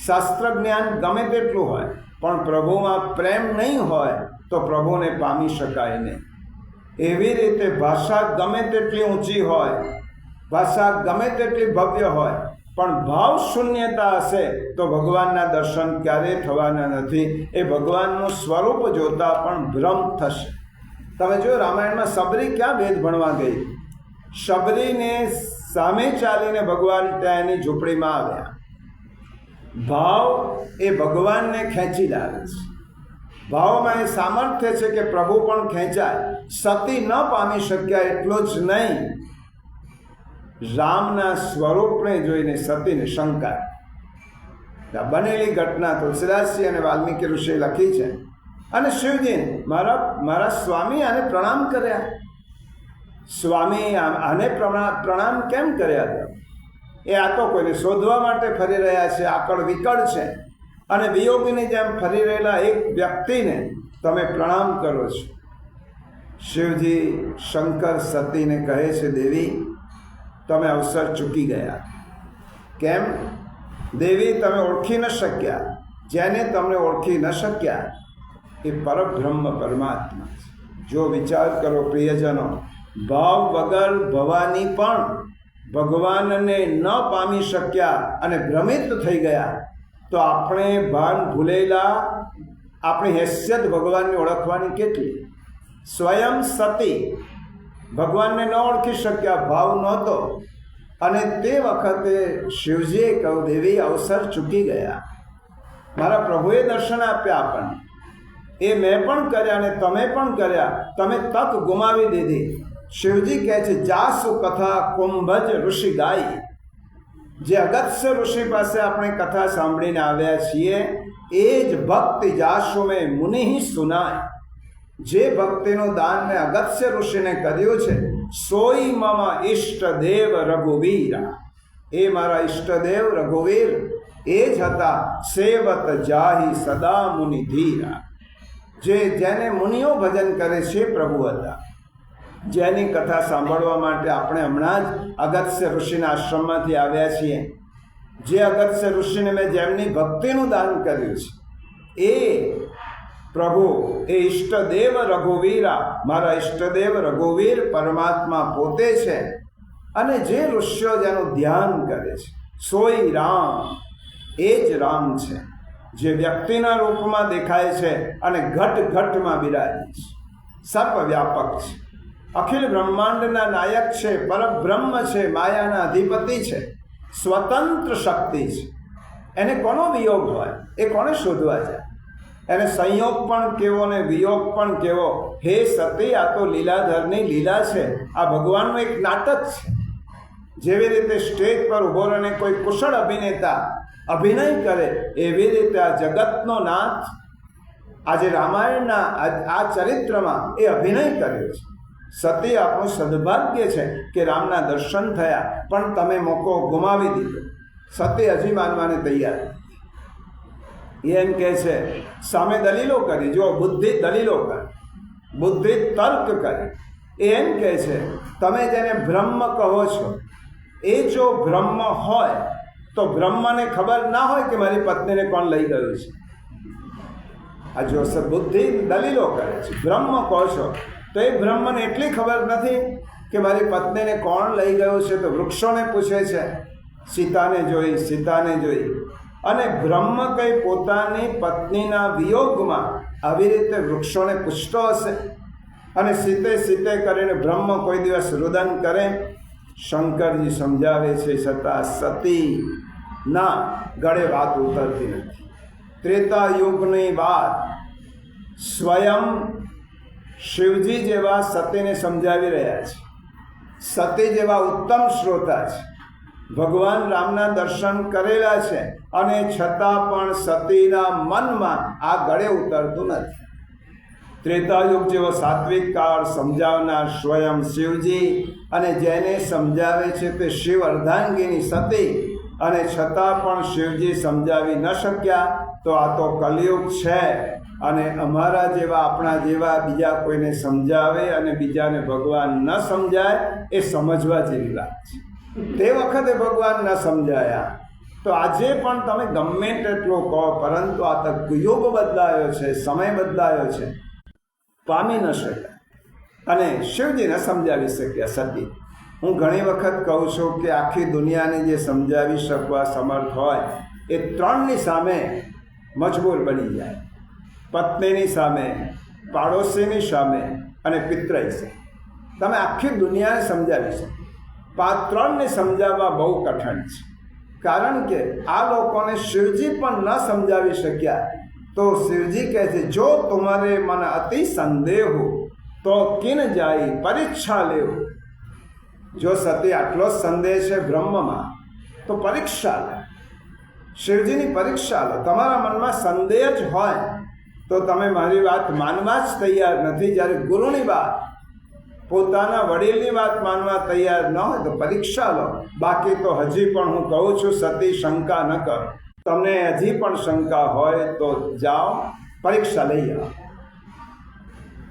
શાસ્ત્ર જ્ઞાન ગમે તેટલું હોય, પણ પ્રભુમાં પ્રેમ નહીં હોય તો પ્રભુને પામી શકાય નહીં. એવી રીતે ભાષા ગમે તેટલી ઊંચી હોય, ભાષા ગમે તેટલી ભવ્ય હોય, પણ ભાવ શૂન્યતા હશે તો ભગવાનના દર્શન ક્યારેય થવાના નથી. એ ભગવાનનું સ્વરૂપ જોતા પણ ભ્રમ થશે. તમે જો રામાયણમાં સબરી ક્યાં વેદ ભણવા ગઈ? સબરીને સામે ચાલીને ભગવાન ત્યાં એની ઝૂંપડીમાં આવ્યા. ભાવ એ ભગવાનને ખેંચી લાવે છે. ભાવમાં એ સામર્થ્ય છે કે પ્રભુ પણ ખેંચાય. સતી ન પામી શક્યા એટલું જ નહીં, રામના સ્વરૂપને જોઈને સતીને શંકા. બનેલી ઘટના તુલસીદાસજી અને વાલ્મીકી ઋષિએ લખી છે. અને શિવજીને મારા સ્વામી આને પ્રણામ કર્યા. સ્વામી આને પ્રણામ કેમ કર્યા હતા? એ આ તો કોઈને શોધવા માટે ફરી રહ્યા છે, આકળ વિકળ છે, અને વિયોગીની જેમ ફરી રહેલા એક વ્યક્તિને તમે પ્રણામ કરો છો. શિવજી શંકર સતીને કહે છે, દેવી તમે અવસર ચૂકી ગયા. કેમ? દેવી તમે ઓળખી ન શક્યા. જેને તમને ઓળખી ન શક્યા એ પરબ્રહ્મ પરમાત્મા છે. જો વિચાર કરો પ્રિયજનો, ભાવ વગર ભવાની પણ ભગવાનને ન પામી શક્યા અને ભ્રમિત થઈ ગયા તો આપણે ભાન ભૂલેલા. આપણી હેસિયત ભગવાનને ઓળખવાની કેટલી? સ્વયં સતી ભગવાનને ન ઓળખી શક્યા, ભાવ નહોતો, અને તે વખતે શિવજીએ કહ્યું દેવી અવસર ચૂકી ગયા. મારા પ્રભુએ દર્શન આપ્યા આપણને, એ મેં પણ કર્યા અને તમે પણ કર્યા, તમે તક ગુમાવી દીધી. શિવજી કહે છે જાસુ કથા કુંભજ ઋષિ ગાઈ. જે અગત્ય ઋષિ પાસે આપણે કથા સાંભળીને આવ્યા છીએ એ જ ભક્તિ જાસુ મેં મુનિ સુનાય. જે ભક્તિનું દાન મેં અગત્ય ઋષિને કર્યું છે, સોઈ મમ ઈષ્ટદેવ રઘુવીરા. એ મારા ઈષ્ટદેવ રઘુવીર એ જ હતા. સેવત જાહી સદા મુનિ ધીરા. જેને મુનિઓ ભજન કરે છે પ્રભુ હતા. જેની કથા સાંભળવા માટે આપણે હમણાં જ અગત્ય ઋષિના આશ્રમમાંથી આવ્યા છીએ. જે અગત્ય ઋષિને મેં જેમની ભક્તિનું દાન કર્યું છે એ પ્રભુ, એ ઈષ્ટદેવ રઘુવીરા, મારા ઈષ્ટદેવ રઘુવીર પરમાત્મા પોતે છે. અને જે ઋષિઓ જેનું ધ્યાન કરે છે, સોઈ રામ, એ જ રામ છે જે વ્યક્તિના રૂપમાં દેખાય છે અને ઘટ ઘટમાં બિરાજે છે. સર્વવ્યાપક છે, અખિલ બ્રહ્માંડના નાયક છે, પરબ્રહ્મ છે, માયાના અધિપતિ છે, સ્વતંત્ર શક્તિ છે. એને કોનો વિયોગ હોય? એ કોને શોધવા જાય? એને સંયોગ પણ કેવો ને વિયોગ પણ કેવો? હે સતી, આ તો લીલાધરની લીલા છે. આ ભગવાનનું એક નાટક છે. જેવી રીતે સ્ટેજ પર ઊભો રહીને કોઈ કુશળ અભિનેતા અભિનય કરે, એવી રીતે આ જગતનો નાથ આજે રામાયણના આ ચરિત્રમાં એ અભિનય કર્યો છે. સતી આપણું સદભાગ્ય છે કે રામના દર્શન થયા, પણ તમે મોકો ગુમાવી દીધો. સતી હજી માનવાને તૈયાર નથી. એમ કહે છે, સામે દલીલો કરી, જો બુદ્ધિ દલીલો કરે, બુદ્ધિ તર્ક કરે. એ એમ કહે છે, તમે જેને બ્રહ્મ કહો છો એ જો બ્રહ્મ હોય તો બ્રહ્મને ખબર ના હોય કે મારી પત્નીને કોણ લઈ ગયું છે. આ જો બુદ્ધિ દલીલો કરે છે, બ્રહ્મ કહો છો તો એ બ્રહ્મને એટલી ખબર નથી કે મારી પત્નીને કોણ લઈ ગયું છે. તો વૃક્ષોને પૂછે છે, સીતાને જોઈ. અને બ્રહ્મ કંઈ પોતાની પત્નીના વિયોગમાં આવી રીતે વૃક્ષોને પૂછતો હશે. અને સીતે કરીને બ્રહ્મ કોઈ દિવસ રુદન કરે? શંકરજી સમજાવે છે, છતાં સતી ના ગળે વાત ઉતરતી નથી. ત્રેતા યુગની વાત સ્વયં શિવજી જેવા સતીને સમજાવી રહ્યા છે. સતી જેવા ઉત્તમ શ્રોતા છે, ભગવાન રામના દર્શન કરેલા છે, અને છતાં પણ સતીના મનમાં આ ગળે ઉતરતું નથી. ત્રેતાયુગ જેવો સાત્વિક કાળ સમજાવનાર સ્વયં શિવજી, અને જેને સમજાવે છે તે શિવ અર્ધાંગીની સતી, અને છતાં પણ શિવજી સમજાવી ન શક્યા. તો આ તો કલિયુગ છે, અને અમારા જેવા, આપણા જેવા બીજા કોઈને સમજાવે અને બીજાને ભગવાન ન સમજાય, એ સમજવા જેવી વાત છે. તે વખતે ભગવાન ન સમજાયા, તો આજે પણ તમે ગમે તેટલું કહો, પરંતુ આ તો યુગ બદલાયો છે, સમય બદલાયો છે, પામી ન શક્યા અને શિવજીને સમજાવી શક્યા સતી. હું ઘણી વખત કહું છું કે આખી દુનિયાને જે સમજાવી શકવા સમર્થ હોય એ ત્રણની સામે મજબૂર બની જાય: પત્નીની સામે, પાડોશીની સામે અને પિતરાઈ સામે. તમે આખી દુનિયાને સમજાવી શકો. આ ત્રણને સમજાવવા બહુ કઠણ છે, કારણ કે આ લોકોને શિવજી પણ ન સમજાવી શક્યા. તો શિવજી કહે છે, જો તુમારે મન અતિ સંદેહ હો તો કિન જાય પરીક્ષા લેવો. જો સતી આટલો સંદેહ છે બ્રહ્મમાં, તો પરીક્ષા લે, શિવજીની પરીક્ષા લો. તમારા મનમાં સંદેહ જ હોય તો તમે મારી વાત માનવા જ તૈયાર નથી. જ્યારે ગુરુની વાત, પોતાના વડીલની વાત માનવા તૈયાર ન હોય તો પરીક્ષા લો. બાકી તો હજી પણ હું કહું છું, સતી શંકા ન કરો. તમને હજી પણ શંકા હોય તો જાઓ, પરીક્ષા લઈ આવો.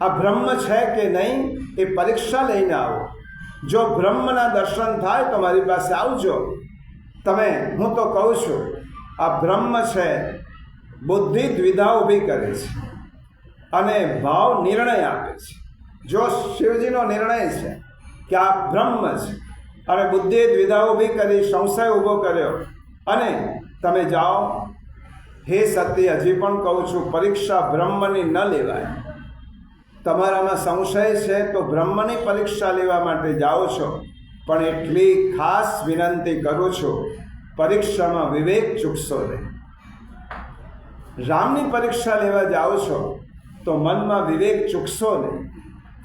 આ બ્રહ્મ છે કે નહીં એ પરીક્ષા લઈને આવો. જો બ્રહ્મના દર્શન થાય તો મારી પાસે આવજો. હું તો કહું છું, આ બ્રહ્મ છે, બુદ્ધિ દ્વિધા ઊભી કરે છે અને ભાવ નિર્ણય આપે છે. જો શિવજીનો નિર્ણય છે કે આ બ્રહ્મ છે, અને બુદ્ધિએ દ્વિધા ઊભી કરી, સંશય ઊભો કર્યો, અને તમે જાઓ. હે સતી, હજી પણ કહું છું, પરીક્ષા બ્રહ્મની ન લેવાય. તમારામાં સંશય છે તો બ્રહ્મની પરીક્ષા લેવા માટે જાઓ છો, પણ એટલી ખાસ વિનંતી કરું છું, પરીક્ષામાં વિવેક ચૂકશો નહીં. રામની પરીક્ષા લેવા જાઓ છો તો મનમાં વિવેક ચૂકશો નહીં,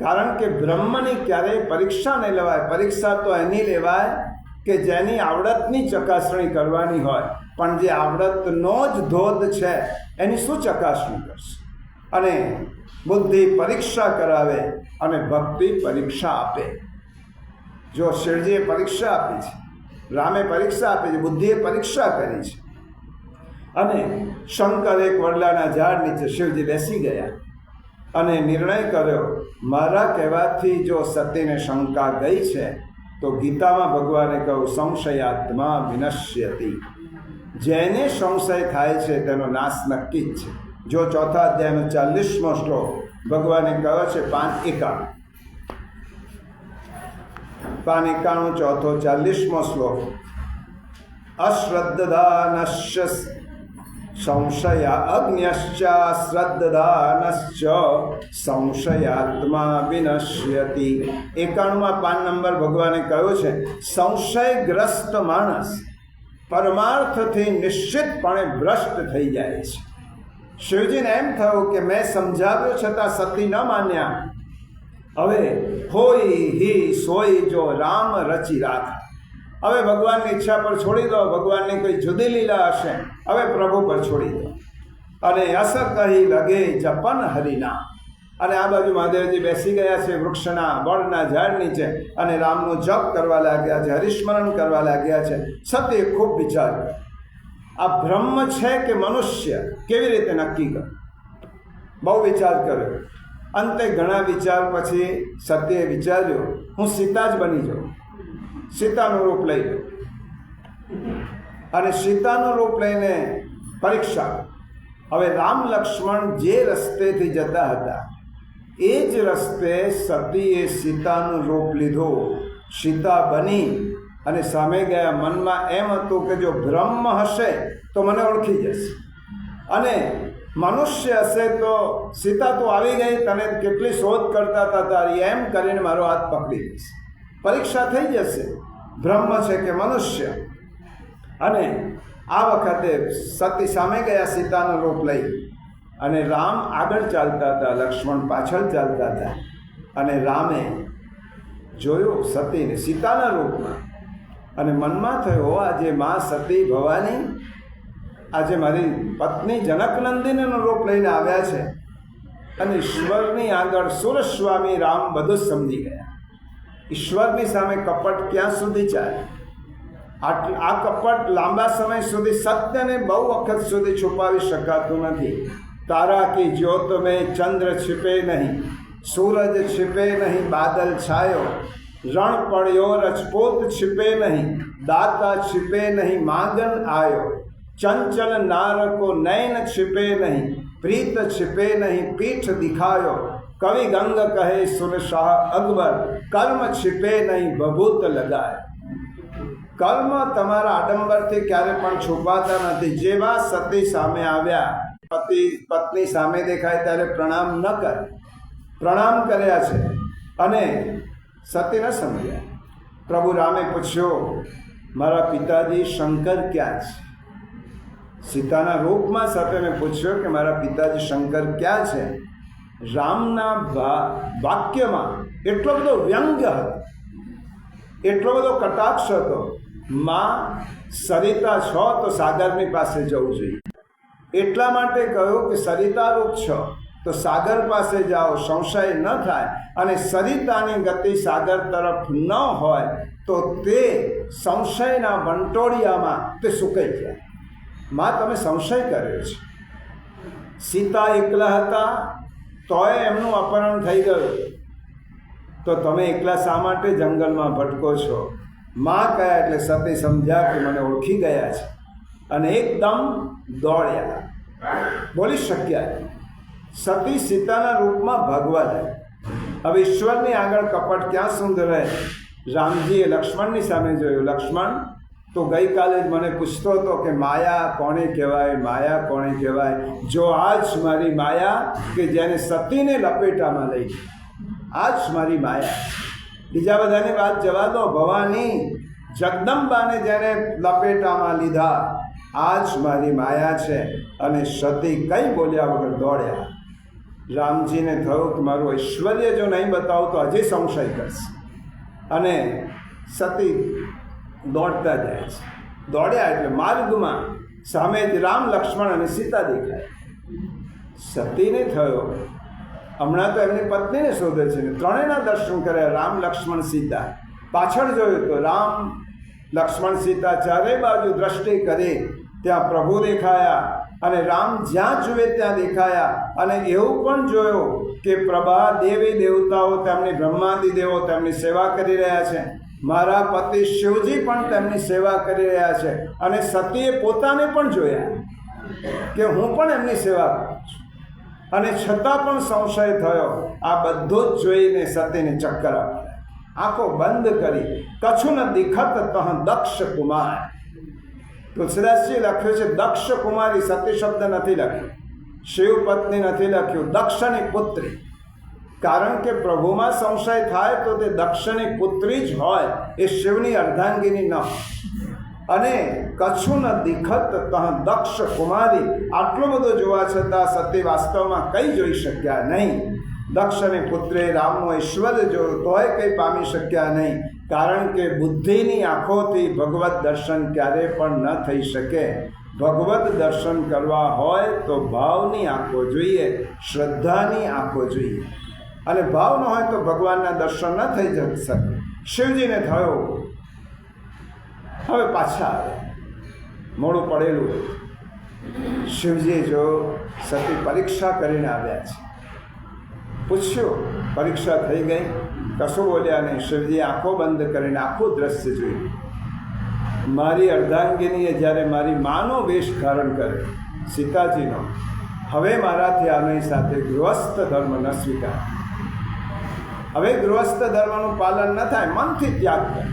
કારણ કે બ્રહ્મની ક્યારેય પરીક્ષા નહીં લેવાય. પરીક્ષા તો એની લેવાય કે જેની આવડતની ચકાસણી કરવાની હોય, પણ જે આવડતનો જ ધોધ છે એની શું ચકાસણી કરશે? અને બુદ્ધિ પરીક્ષા કરાવે અને ભક્તિ પરીક્ષા આપે. જો શિવજીએ પરીક્ષા આપી છે, રામે પરીક્ષા આપી છે, બુદ્ધિએ પરીક્ષા કરી છે. અને શંકર એક વડલાના ઝાડ નીચે શિવજી બેસી ગયા અને નિર્ણય કર્યો, મારા કહેવાથી જો સતીને શંકા ગઈ છે તો ગીતામાં ભગવાને કહ્યું, સંશયાત્મા વિનશ્યતિ. જેને સંશય થાય છે તેનો નાશ નક્કી જ છે. જો ચોથા અધ્યાયનો 40મો શ્લોક ભગવાને કહ્યો છે, પાન 91 ચોથો 40મો શ્લોક: અશ્રદ્ધાનશ્ચ સંશયા અગ્ન્યશ્ચ શ્રદ્ધાનશ્ચ સંશયાત્મા વિનશ્યતિ. 91 પાન નંબર ભગવાને કહ્યું છે, સંશયગ્રસ્ત માણસ પરમાર્થથી નિશ્ચિતપણે ભ્રષ્ટ થઈ જાય છે. શિવજીને એમ થયું કે મેં સમજાવ્યું છતાં સતી ન માન્યા. હવે હોય હિ સોય જો રામ રચી રાખ. હવે ભગવાનની ઈચ્છા પર છોડી દો. ભગવાનની કોઈ જુદી લીલા હશે, હવે પ્રભુ પર છોડી દો. અને અસ કહી લગે જપન હરિના. અને આ બાજુ મહાદેવજી બેસી ગયા છે વૃક્ષના વડના ઝાડ નીચે અને રામનો જપ કરવા લાગ્યા છે, હરિસ્મરણ કરવા લાગ્યા છે. સત્યે ખૂબ વિચાર કર્યો, આ બ્રહ્મ છે કે મનુષ્ય, કેવી રીતે નક્કી કર? બહુ વિચાર કર્યો. અંતે ઘણા વિચાર પછી સત્યે વિચાર્યું, હું સીતા જ બની જાઉં, સીતાનું રૂપ લઈ લઉં. અને સીતાનું રૂપ લઈને પરીક્ષા. હવે રામ લક્ષ્મણ જે રસ્તેથી જતા હતા એ જ રસ્તે સતીએ સીતાનું રૂપ લીધું, સીતા બની અને સામે ગયા. મનમાં એમ હતું કે જો બ્રહ્મ હશે તો મને ઓળખી જશે, અને મનુષ્ય હશે તો સીતા તો આવી ગઈ, તને કેટલી શોધ કરતા હતા તારી, એમ કરીને મારો હાથ પકડી જશે, પરીક્ષા થઈ જશે બ્રહ્મ છે કે મનુષ્ય. અને આ વખતે સતી સામે ગયા સીતાનું રૂપ લઈ, અને રામ આગળ ચાલતા હતા, લક્ષ્મણ પાછળ ચાલતા હતા. અને રામે જોયું સતીને સીતાના રૂપમાં, અને મનમાં થયો આજે મા સતી ભવાની આજે મારી પત્ની જનકનંદિનીનું રૂપ લઈને આવ્યા છે. અને ઈશ્વરની આગળ સુરસ્વામી રામ બધું જ સમજી ગયા. ઈશ્વરની સામે કપટ ક્યાં સુધી ચાલે? આ કપટ લાંબા સમય સુધી, સત્યને બહુ વખત સુધી છુપાવી શકાતું નથી. તારા કી જ્યોત મેં ચંદ્ર छिपे નહીં, સૂરજ छिपे નહીં, બાદલ છાયો, રણ પડ્યો રજપૂત छिपे નહીં, દાતા छिपे નહીં, માંગન આયો, ચંચલ નાર કો નૈન छिपे નહીં, પ્રીત छिपे નહીં, પીઠ દિખાયો, કવિ ગંગ કહે સુર શાહ અકબર, કર્મ छिपे નહીં, બભૂત લગાય. કર્મ તમારા આડંબરથી ક્યારે પણ છુપાતા નથી. જેવા સતી સામે આવ્યા, પત્ની સામે દેખાય ત્યારે પ્રણામ ન કરે, પ્રણામ કર્યા છે. અને સતી ન સમજ્યા. પ્રભુ રામે પૂછ્યો, મારા પિતાજી શંકર ક્યાં છે? સીતાના રૂપમાં સતીને પૂછ્યો કે મારા પિતાજી શંકર ક્યાં છે? રામના વાક્યમાં એટલો બધો વ્યંગ્ય હતો, એટલો બધો કટાક્ષ હતો. માં સરિતા છો તો સાગરની પાસે જવું જોઈએ, એટલા માટે કહ્યું કે સરિતા રૂપ છો તો સાગર પાસે જાઓ, સંશય ન થાય. અને સરિતાની ગતિ સાગર તરફ ન હોય તો તે સંશયના વંટોળિયામાં તે સુકાઈ જાય. માં તમે સંશય કર્યો છે. સીતા એકલા હતા તોય એમનું અપહરણ થઈ ગયું, તો તમે એકલા શા માટે જંગલમાં ભટકો છો? માં કહ્યા એટલે સતી સમજ્યા કે મને ઓળખી ગયા છે, અને એકદમ દોડ્યા, બોલી શક્યા. સતી સીતાના રૂપમાં ભાગવા લાગી. હવે ઈશ્વરની આગળ કપટ ક્યાં સુધી રહે? રામજીએ લક્ષ્મણની સામે જોયું. લક્ષ્મણ તો ગઈકાલે જ મને પૂછતો હતો કે માયા કોને કહેવાય, માયા કોને કહેવાય. જો આજ મારી માયા કે જેને સતીને લપેટામાં લઈ, આજ મારી માયા. બીજા બધાની વાત જવા દો, ભવાની જગદંબાને જેને લપેટામાં લીધા, આજ મારી માયા છે. અને સતી કંઈ બોલ્યા વગર દોડ્યા. રામજીને થયું કે મારું ઐશ્વર્ય જો નહીં બતાવું તો હજી સંશય કરશે. અને સતી દોડતા જાય છે. દોડ્યા એટલે માર્ગમાં સામે જ રામ, લક્ષ્મણ અને સીતા દેખાય. સતીને થયો હમણાં તો એમની પત્નીને શોધે છે ને, ત્રણેયના દર્શન કર્યા, રામ, લક્ષ્મણ, સીતા. પાછળ જોયું તો રામ, લક્ષ્મણ, સીતા ચારે બાજુ દ્રષ્ટિ કરી, ત્યાં પ્રભુ દેખાયા. અને રામ જ્યાં જુએ ત્યાં દેખાયા. અને એવું પણ જોયું કે પ્રભા દેવી દેવતાઓ, તેમની બ્રહ્માદિ દેવો તેમની સેવા કરી રહ્યા છે. મારા પતિ શિવજી પણ તેમની સેવા કરી રહ્યા છે. અને સતીએ પોતાને પણ જોયા કે હું પણ એમની સેવા કરું છું, અને છતાં પણ સંશય થયો. આ બધું જ જોઈને સતીને ચક્કર આવ્યા. આંખો બંધ કરી, કછું ન દિખત તહ દક્ષ કુમાર. તુલસીદાસજી લખ્યું છે દક્ષ કુમારી, સતી શબ્દ નથી લખ્યો, શિવ પત્ની નથી લખ્યું, દક્ષની પુત્રી. કારણ કે પ્રભુમાં સંશય થાય તો તે દક્ષની પુત્રી જ હોય, એ શિવની અર્ધાંગીની ન હોય. અને કચ્છું ન દિખત તહ દક્ષ કુમારી. આટલું બધું જોવા છતાં સતી વાસ્તવમાં કંઈ જોઈ શક્યા નહીં. દક્ષની પુત્રે રામનું ઐશ્વર્ય જોયું તોય કંઈ પામી શક્યા નહીં. કારણ કે બુદ્ધિની આંખોથી ભગવત દર્શન ક્યારે પણ ન થઈ શકે. ભગવત દર્શન કરવા હોય તો ભાવની આંખો જોઈએ, શ્રદ્ધાની આંખો જોઈએ. અને ભાવ ન હોય તો ભગવાનના દર્શન ન થઈ શકે. શિવજીને થયો, હવે પાછા આવે, મોડું પડેલું હોય. શિવજી જો સતી પરીક્ષા કરીને આવ્યા છે, પૂછ્યું પરીક્ષા થઈ ગઈ? કશું બોલ્યા નહીં. શિવજી આંખો બંધ કરીને આખું દ્રશ્ય જોયું. મારી અર્ધાંગીનીએ જ્યારે મારી માનો વેશ ધારણ કર્યો, સીતાજીનો, હવે મારાથી આની સાથે ગૃહસ્થ ધર્મ ન સ્વીકાર. હવે ગૃહસ્થ ધર્મનું પાલન ન થાય, મનથી ત્યાગ કરે.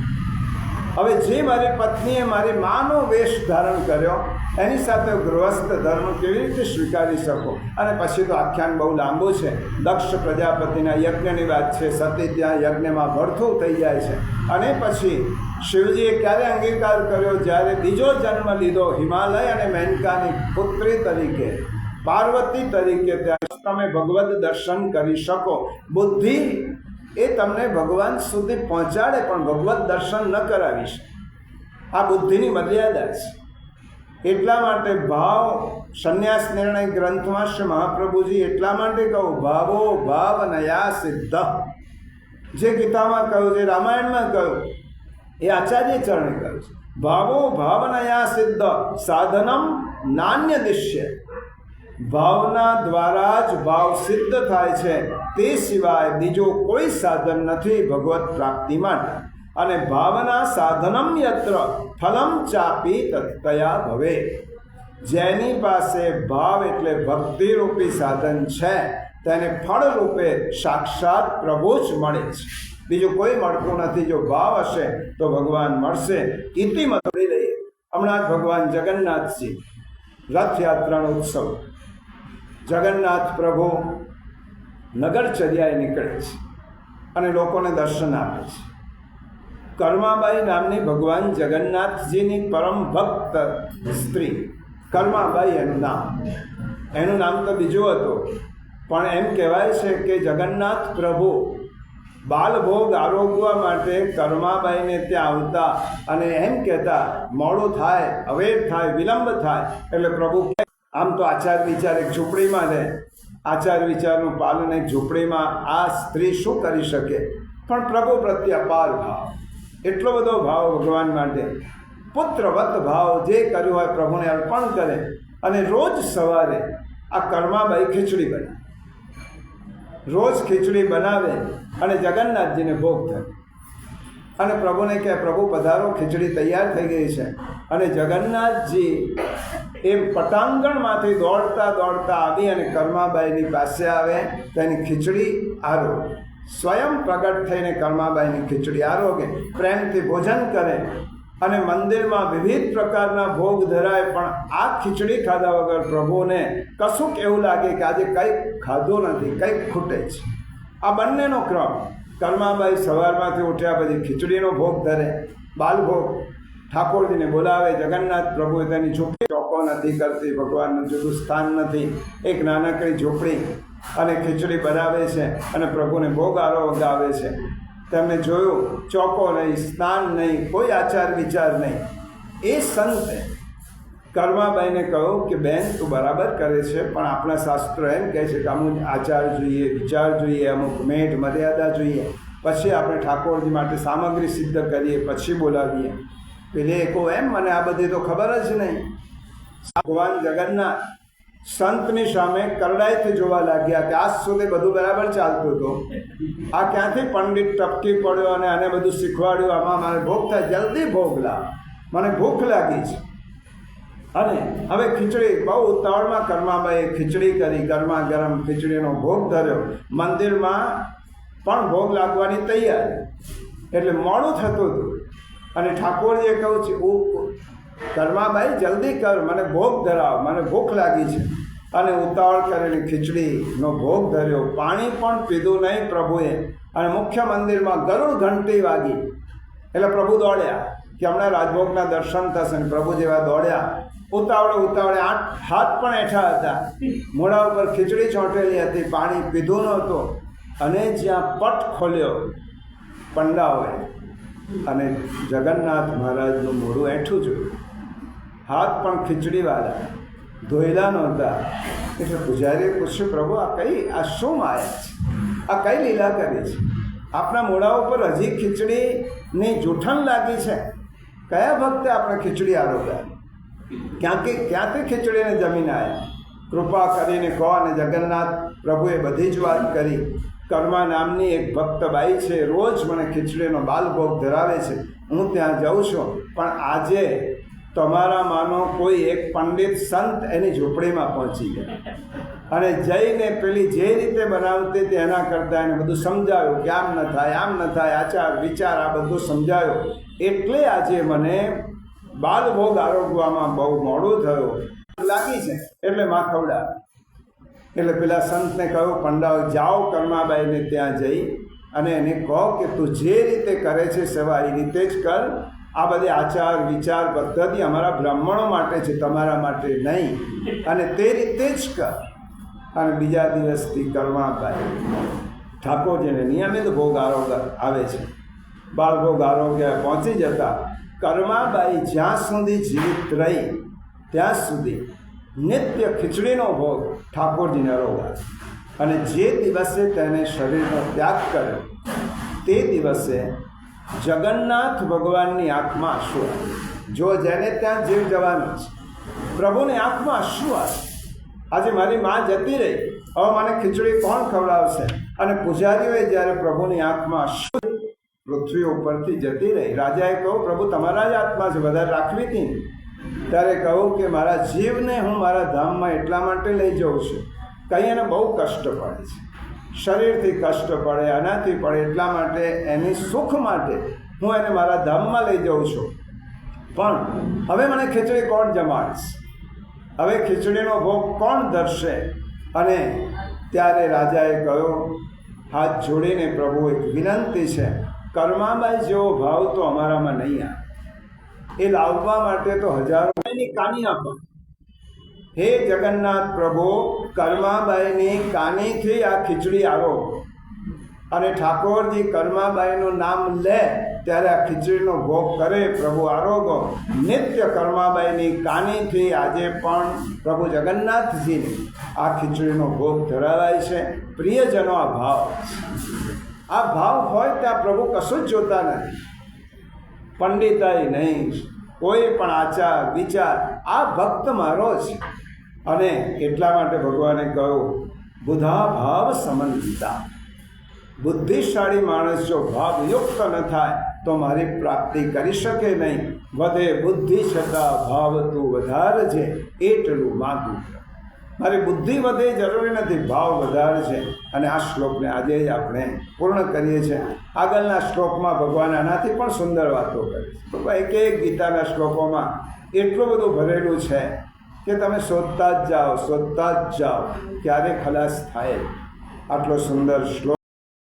હવે જે મારી પત્નીએ મારી માનો વેશ ધારણ કર્યો એની સાથે ગૃહસ્થ ધર્મ કેવી રીતે સ્વીકારી શકો? અને પછી તો આખ્યાન બહુ લાંબુ છે. દક્ષ પ્રજાપતિના યજ્ઞની વાત છે. સતી ત્યાં યજ્ઞમાં ભડથું થઈ જાય છે. અને પછી શિવજીએ ક્યારે અંગીકાર કર્યો? જ્યારે બીજો જન્મ લીધો હિમાલય અને મેનકાની પુત્રી તરીકે, પાર્વતી તરીકે. ત્યારે તમે ભગવદ દર્શન કરી શકો. બુદ્ધિ એ તમને ભગવાન સુધી પહોંચાડે પણ ભગવત દર્શન ન કરાવી શકે. આ બુદ્ધિની મર્યાદા છે. એટલા માટે ભાવ સંન્યાસ નિર્ણય ગ્રંથમાં શ્રી મહાપ્રભુજી એટલા માટે કહું, ભાવો ભાવનયા સિદ્ધ. જે ગીતામાં કહ્યું, જે રામાયણમાં કહ્યું, એ આચાર્ય ચરણે કહ્યું છે. ભાવો ભાવનયા સિદ્ધ સાધનમ નાન્ય દિશ્ય. ભાવના દ્વારા જ ભાવ સિદ્ધ થાય છે. તે સિવાય બીજો કોઈ સાધન નથી ભગવત પ્રાપ્તિ માટે. અને ભાવના સાધનમ યત્ર ફલમ ચાપી તત્તયા ભવે. જેની પાસે ભાવ એટલે ભક્તિરૂપી સાધન છે તેને ફળ રૂપે સાક્ષાત પ્રભુ જ મળે છે. બીજું કોઈ મળતું નથી. જો ભાવ હશે તો ભગવાન મળશે. ઇતિમત લઈ લઈએ. હમણાં જ ભગવાન જગન્નાથજી રથયાત્રાનો ઉત્સવ, જગન્નાથ પ્રભુ નગરચર્યાએ નીકળે છે અને લોકોને દર્શન આપે છે. કર્માબાઈ નામની ભગવાન જગન્નાથજીની પરમ ભક્ત સ્ત્રી, કર્માબાઈ એનું નામ. એનું નામ તો બીજું હતું, પણ એમ કહેવાય છે કે જગન્નાથ પ્રભુ બાલભોગ આરોગવા માટે કર્માબાઈને ત્યાં આવતા અને એમ કહેતા, મોડું થાય, અવેર થાય, વિલંબ થાય. એટલે પ્રભુ આમ તો આચાર વિચાર એક ઝૂંપડીમાં રહે, આચાર વિચારનું પાલન એક ઝૂંપડીમાં આ સ્ત્રી શું કરી શકે? પણ પ્રભુ પ્રત્યે અપાર ભાવ, એટલો બધો ભાવ ભગવાન માટે, પુત્રવત ભાવ. જે કર્યું હોય પ્રભુને અર્પણ કરે. અને રોજ સવારે આ કર્માબાઈ ખીચડી બનાવે, રોજ ખીચડી બનાવે અને જગન્નાથજીને ભોગ થાય. અને પ્રભુને કહે, પ્રભુ પધારો, ખીચડી તૈયાર થઈ ગઈ છે. અને જગન્નાથજી એ પટાંગણમાંથી દોડતા દોડતા આવી અને કર્માબાઈની પાસે આવે. તેની ખીચડી આરોગે, સ્વયં પ્રગટ થઈને કર્માબાઈની ખીચડી આરોગે, પ્રેમથી ભોજન કરે. અને મંદિરમાં વિવિધ પ્રકારના ભોગ ધરાય. પણ આ ખીચડી ખાધા વગર પ્રભુને કશુંક એવું લાગે કે આજે કંઈક ખાધું નથી, કંઈક ખૂટે છે. આ બંનેનો ક્રમ. કર્માબાઈ સવારમાંથી ઉઠ્યા પછી ખીચડીનો ભોગ ધરે, બાલભોગ. ઠાકોરજીને બોલાવે. જગન્નાથ પ્રભુ તેની ઝૂંપડી ચોખ્ખો નથી કરતી, ભગવાનનું જુદું સ્થાન નથી, એક નાનકડી ઝૂંપડી. અને ખીચડી બનાવે છે અને પ્રભુને ભોગ આરોગાવે છે. તેમને જોયું, ચોખ્ખો નહીં, સ્નાન નહીં, કોઈ આચાર વિચાર નહીં. એ સંતે કર્માબાઈને કહ્યું કે બેન, તું બરાબર કરે છે, પણ આપણા શાસ્ત્રો એમ કહે છે કે અમુક આચાર જોઈએ, વિચાર જોઈએ, અમુક મેટ મર્યાદા જોઈએ. પછી આપણે ઠાકોરજી માટે સામગ્રી સિદ્ધ કરીએ, પછી બોલાવીએ. પેલે કહો એમ, મને આ બધી તો ખબર જ નહીં. ભગવાન જગન્નાથ સંતની સામે કરડાઈથી જોવા લાગ્યા કે આજ સુધી બધું બરાબર ચાલતું હતું, આ ક્યાંથી પંડિત ટપકી પડ્યો અને આને બધું શીખવાડ્યું, આમાં મારે ભોગ થાય, જલ્દી ભોગ લાવ, મને ભૂખ લાગી છે. અને હવે ખીચડી બહુ ઉતાવળમાં કર્માબાઈએ ખીચડી કરી, ગરમા ગરમ ખીચડીનો ભોગ ધર્યો. મંદિરમાં પણ ભોગ લાગવાની તૈયારી, એટલે મોડું થતું હતું. અને ઠાકોરજીએ કહ્યું છે, કર્માબાઈ જલ્દી કર, મને ભોગ ધરાવ, મને ભૂખ લાગી છે. અને ઉતાવળ કરીને ખીચડીનો ભોગ ધર્યો. પાણી પણ પીધું નહીં પ્રભુએ. અને મુખ્ય મંદિરમાં ગરુડ ઘંટી વાગી એટલે પ્રભુ દોડ્યા કે હમણાં રાજભોગના દર્શન થશે. ને પ્રભુ જેવા દોડ્યા, ઉતાવળે હાથ પણ હેઠા હતા, મોઢા ઉપર ખીચડી ચોંટેલી હતી, પાણી પીધું નહોતું. અને જ્યાં પટ ખોલ્યો પંડાઓએ અને જગન્નાથ મહારાજનું મોઢું એઠું જોયું. હાથ પણ ખીચડીવાળા ધોયેલા નહોતા. એટલે પૂજારીએ પૂછ્યું, પ્રભુ આ શું માયા છે, આ કઈ લીલા કરી છે? આપણા મોઢા ઉપર હજી ખીચડીની જૂઠણ લાગી છે. કયા ભક્તે આપણે ખીચડી આરોગ્યા? ક્યાંથી ખીચડીને જમીને આવ્યા? કૃપા કરીને કહો. અને જગન્નાથ પ્રભુએ બધી જ વાત કરી. કર્મા નામની એક ભક્તબાઈ છે, રોજ મને ખીચડીનો બાલભોગ ધરાવે છે, હું ત્યાં જાઉં છું. પણ આજે તમારામાંનો કોઈ એક પંડિત સંત એની ઝૂંપડીમાં પહોંચી ગયા અને જઈને પેલી જે રીતે બનાવતી તેના કરતાં એને બધું સમજાવ્યું કે આમ ન થાય, આમ ન થાય, આચાર વિચાર આ બધું સમજાવ્યું. એટલે આજે મને બાલભોગ આરોગવામાં બહુ મોડું થયું લાગી છે, એટલે માં ખવડાવે. એટલે પેલા સંતને કહ્યું, પંડાઓ જાઓ કર્માબાઈને ત્યાં જઈ અને એને કહો કે તું જે રીતે કરે છે સેવા એ રીતે જ કર. આ બધી આચાર વિચાર પદ્ધતિ અમારા બ્રાહ્મણો માટે છે, તમારા માટે નહીં, અને તે રીતે જ કર. અને બીજા દિવસથી કર્માબાઈ ઠાકોરજીને નિયમિત ભોગ આરોગ્ય આવે છે. બાળભોગ આરોગ્ય પહોંચી જતા કર્માબાઈ જ્યાં સુધી જીવિત રહી ત્યાં સુધી નિત્ય ખીચડીનો ભોગ ઠાકોરજીને આરોગ્ય. અને જે દિવસે તેને શરીરનો ત્યાગ કર્યો તે દિવસે જગન્નાથ ભગવાનની આંખમાં અશ્રુ આવે. જો જેને ત્યાં જીવ જવાનો છે, પ્રભુની આંખમાં અશ્રુ આવે. આજે મારી માં જતી રહી, હવે મને ખીચડી કોણ ખવડાવશે? અને પૂજારીઓએ જ્યારે પ્રભુની આંખમાં અશ્રુ પૃથ્વી ઉપરથી જતી રહી, રાજાએ કહ્યું, પ્રભુ તમારા જ હાથમાં છે, વધારે રાખવી હતી. ત્યારે કહું કે મારા જીવને હું મારા ધામમાં એટલા માટે લઈ જાઉં છું, કંઈ એને બહુ કષ્ટ પડે છે, શરીરથી કષ્ટ પડે, આનાથી પડે, એટલા માટે એની સુખ માટે હું એને મારા ધામમાં લઈ જાઉં છું. પણ હવે મને ખીચડી કોણ જમાડશે? હવે ખીચડીનો ભોગ કોણ ધરશે? અને ત્યારે રાજાએ કહ્યું, હાથ જોડીને, પ્રભુ એક વિનંતી છે, કર્માબાઈ જેવો ભાવ તો અમારામાં નહીં આવે. એ લાવવા માટે તો હજારોની કાની આપો. હે જગન્નાથ પ્રભુ, કર્માબાઈની કાનીથી આ ખીચડી આવો. અને ઠાકોરજી કર્માબાઈનું નામ લે ત્યારે આ ખીચડીનો ભોગ કરે, પ્રભુ આરોગો. નિત્ય કર્માબાઈની કાનીથી આજે પણ પ્રભુ જગન્નાથજીને આ ખીચડીનો ભોગ ધરાવાય છે. પ્રિયજનો, આ ભાવ હોય ત્યાં પ્રભુ કશું જ જોતા નથી. પંડિતાઈ નહીં, કોઈ પણ આચાર વિચાર, આ ભક્ત મારો છે. અને એટલા માટે ભગવાને કહ્યું, બુધા ભાવ સમન્વિતા. બુદ્ધિશાળી માણસ જો ભાવયુક્ત ન થાય તો મારી પ્રાપ્તિ કરી શકે નહીં. વધે બુદ્ધિ છતાં ભાવ તું વધારે છે, એટલું માગું. મારી બુદ્ધિ વધે જરૂરી નથી, ભાવ વધારે છે. અને આ શ્લોકને આજે જ આપણે પૂર્ણ કરીએ છીએ. આગળના શ્લોકમાં ભગવાન આનાથી પણ સુંદર વાતો કરી છે. એક ગીતાના શ્લોકોમાં એટલું બધું ભરેલું છે કે તમે શોધતા જ જાઓ, ક્યારે ખલાસ થાય. આટલો સુંદર શ્લોક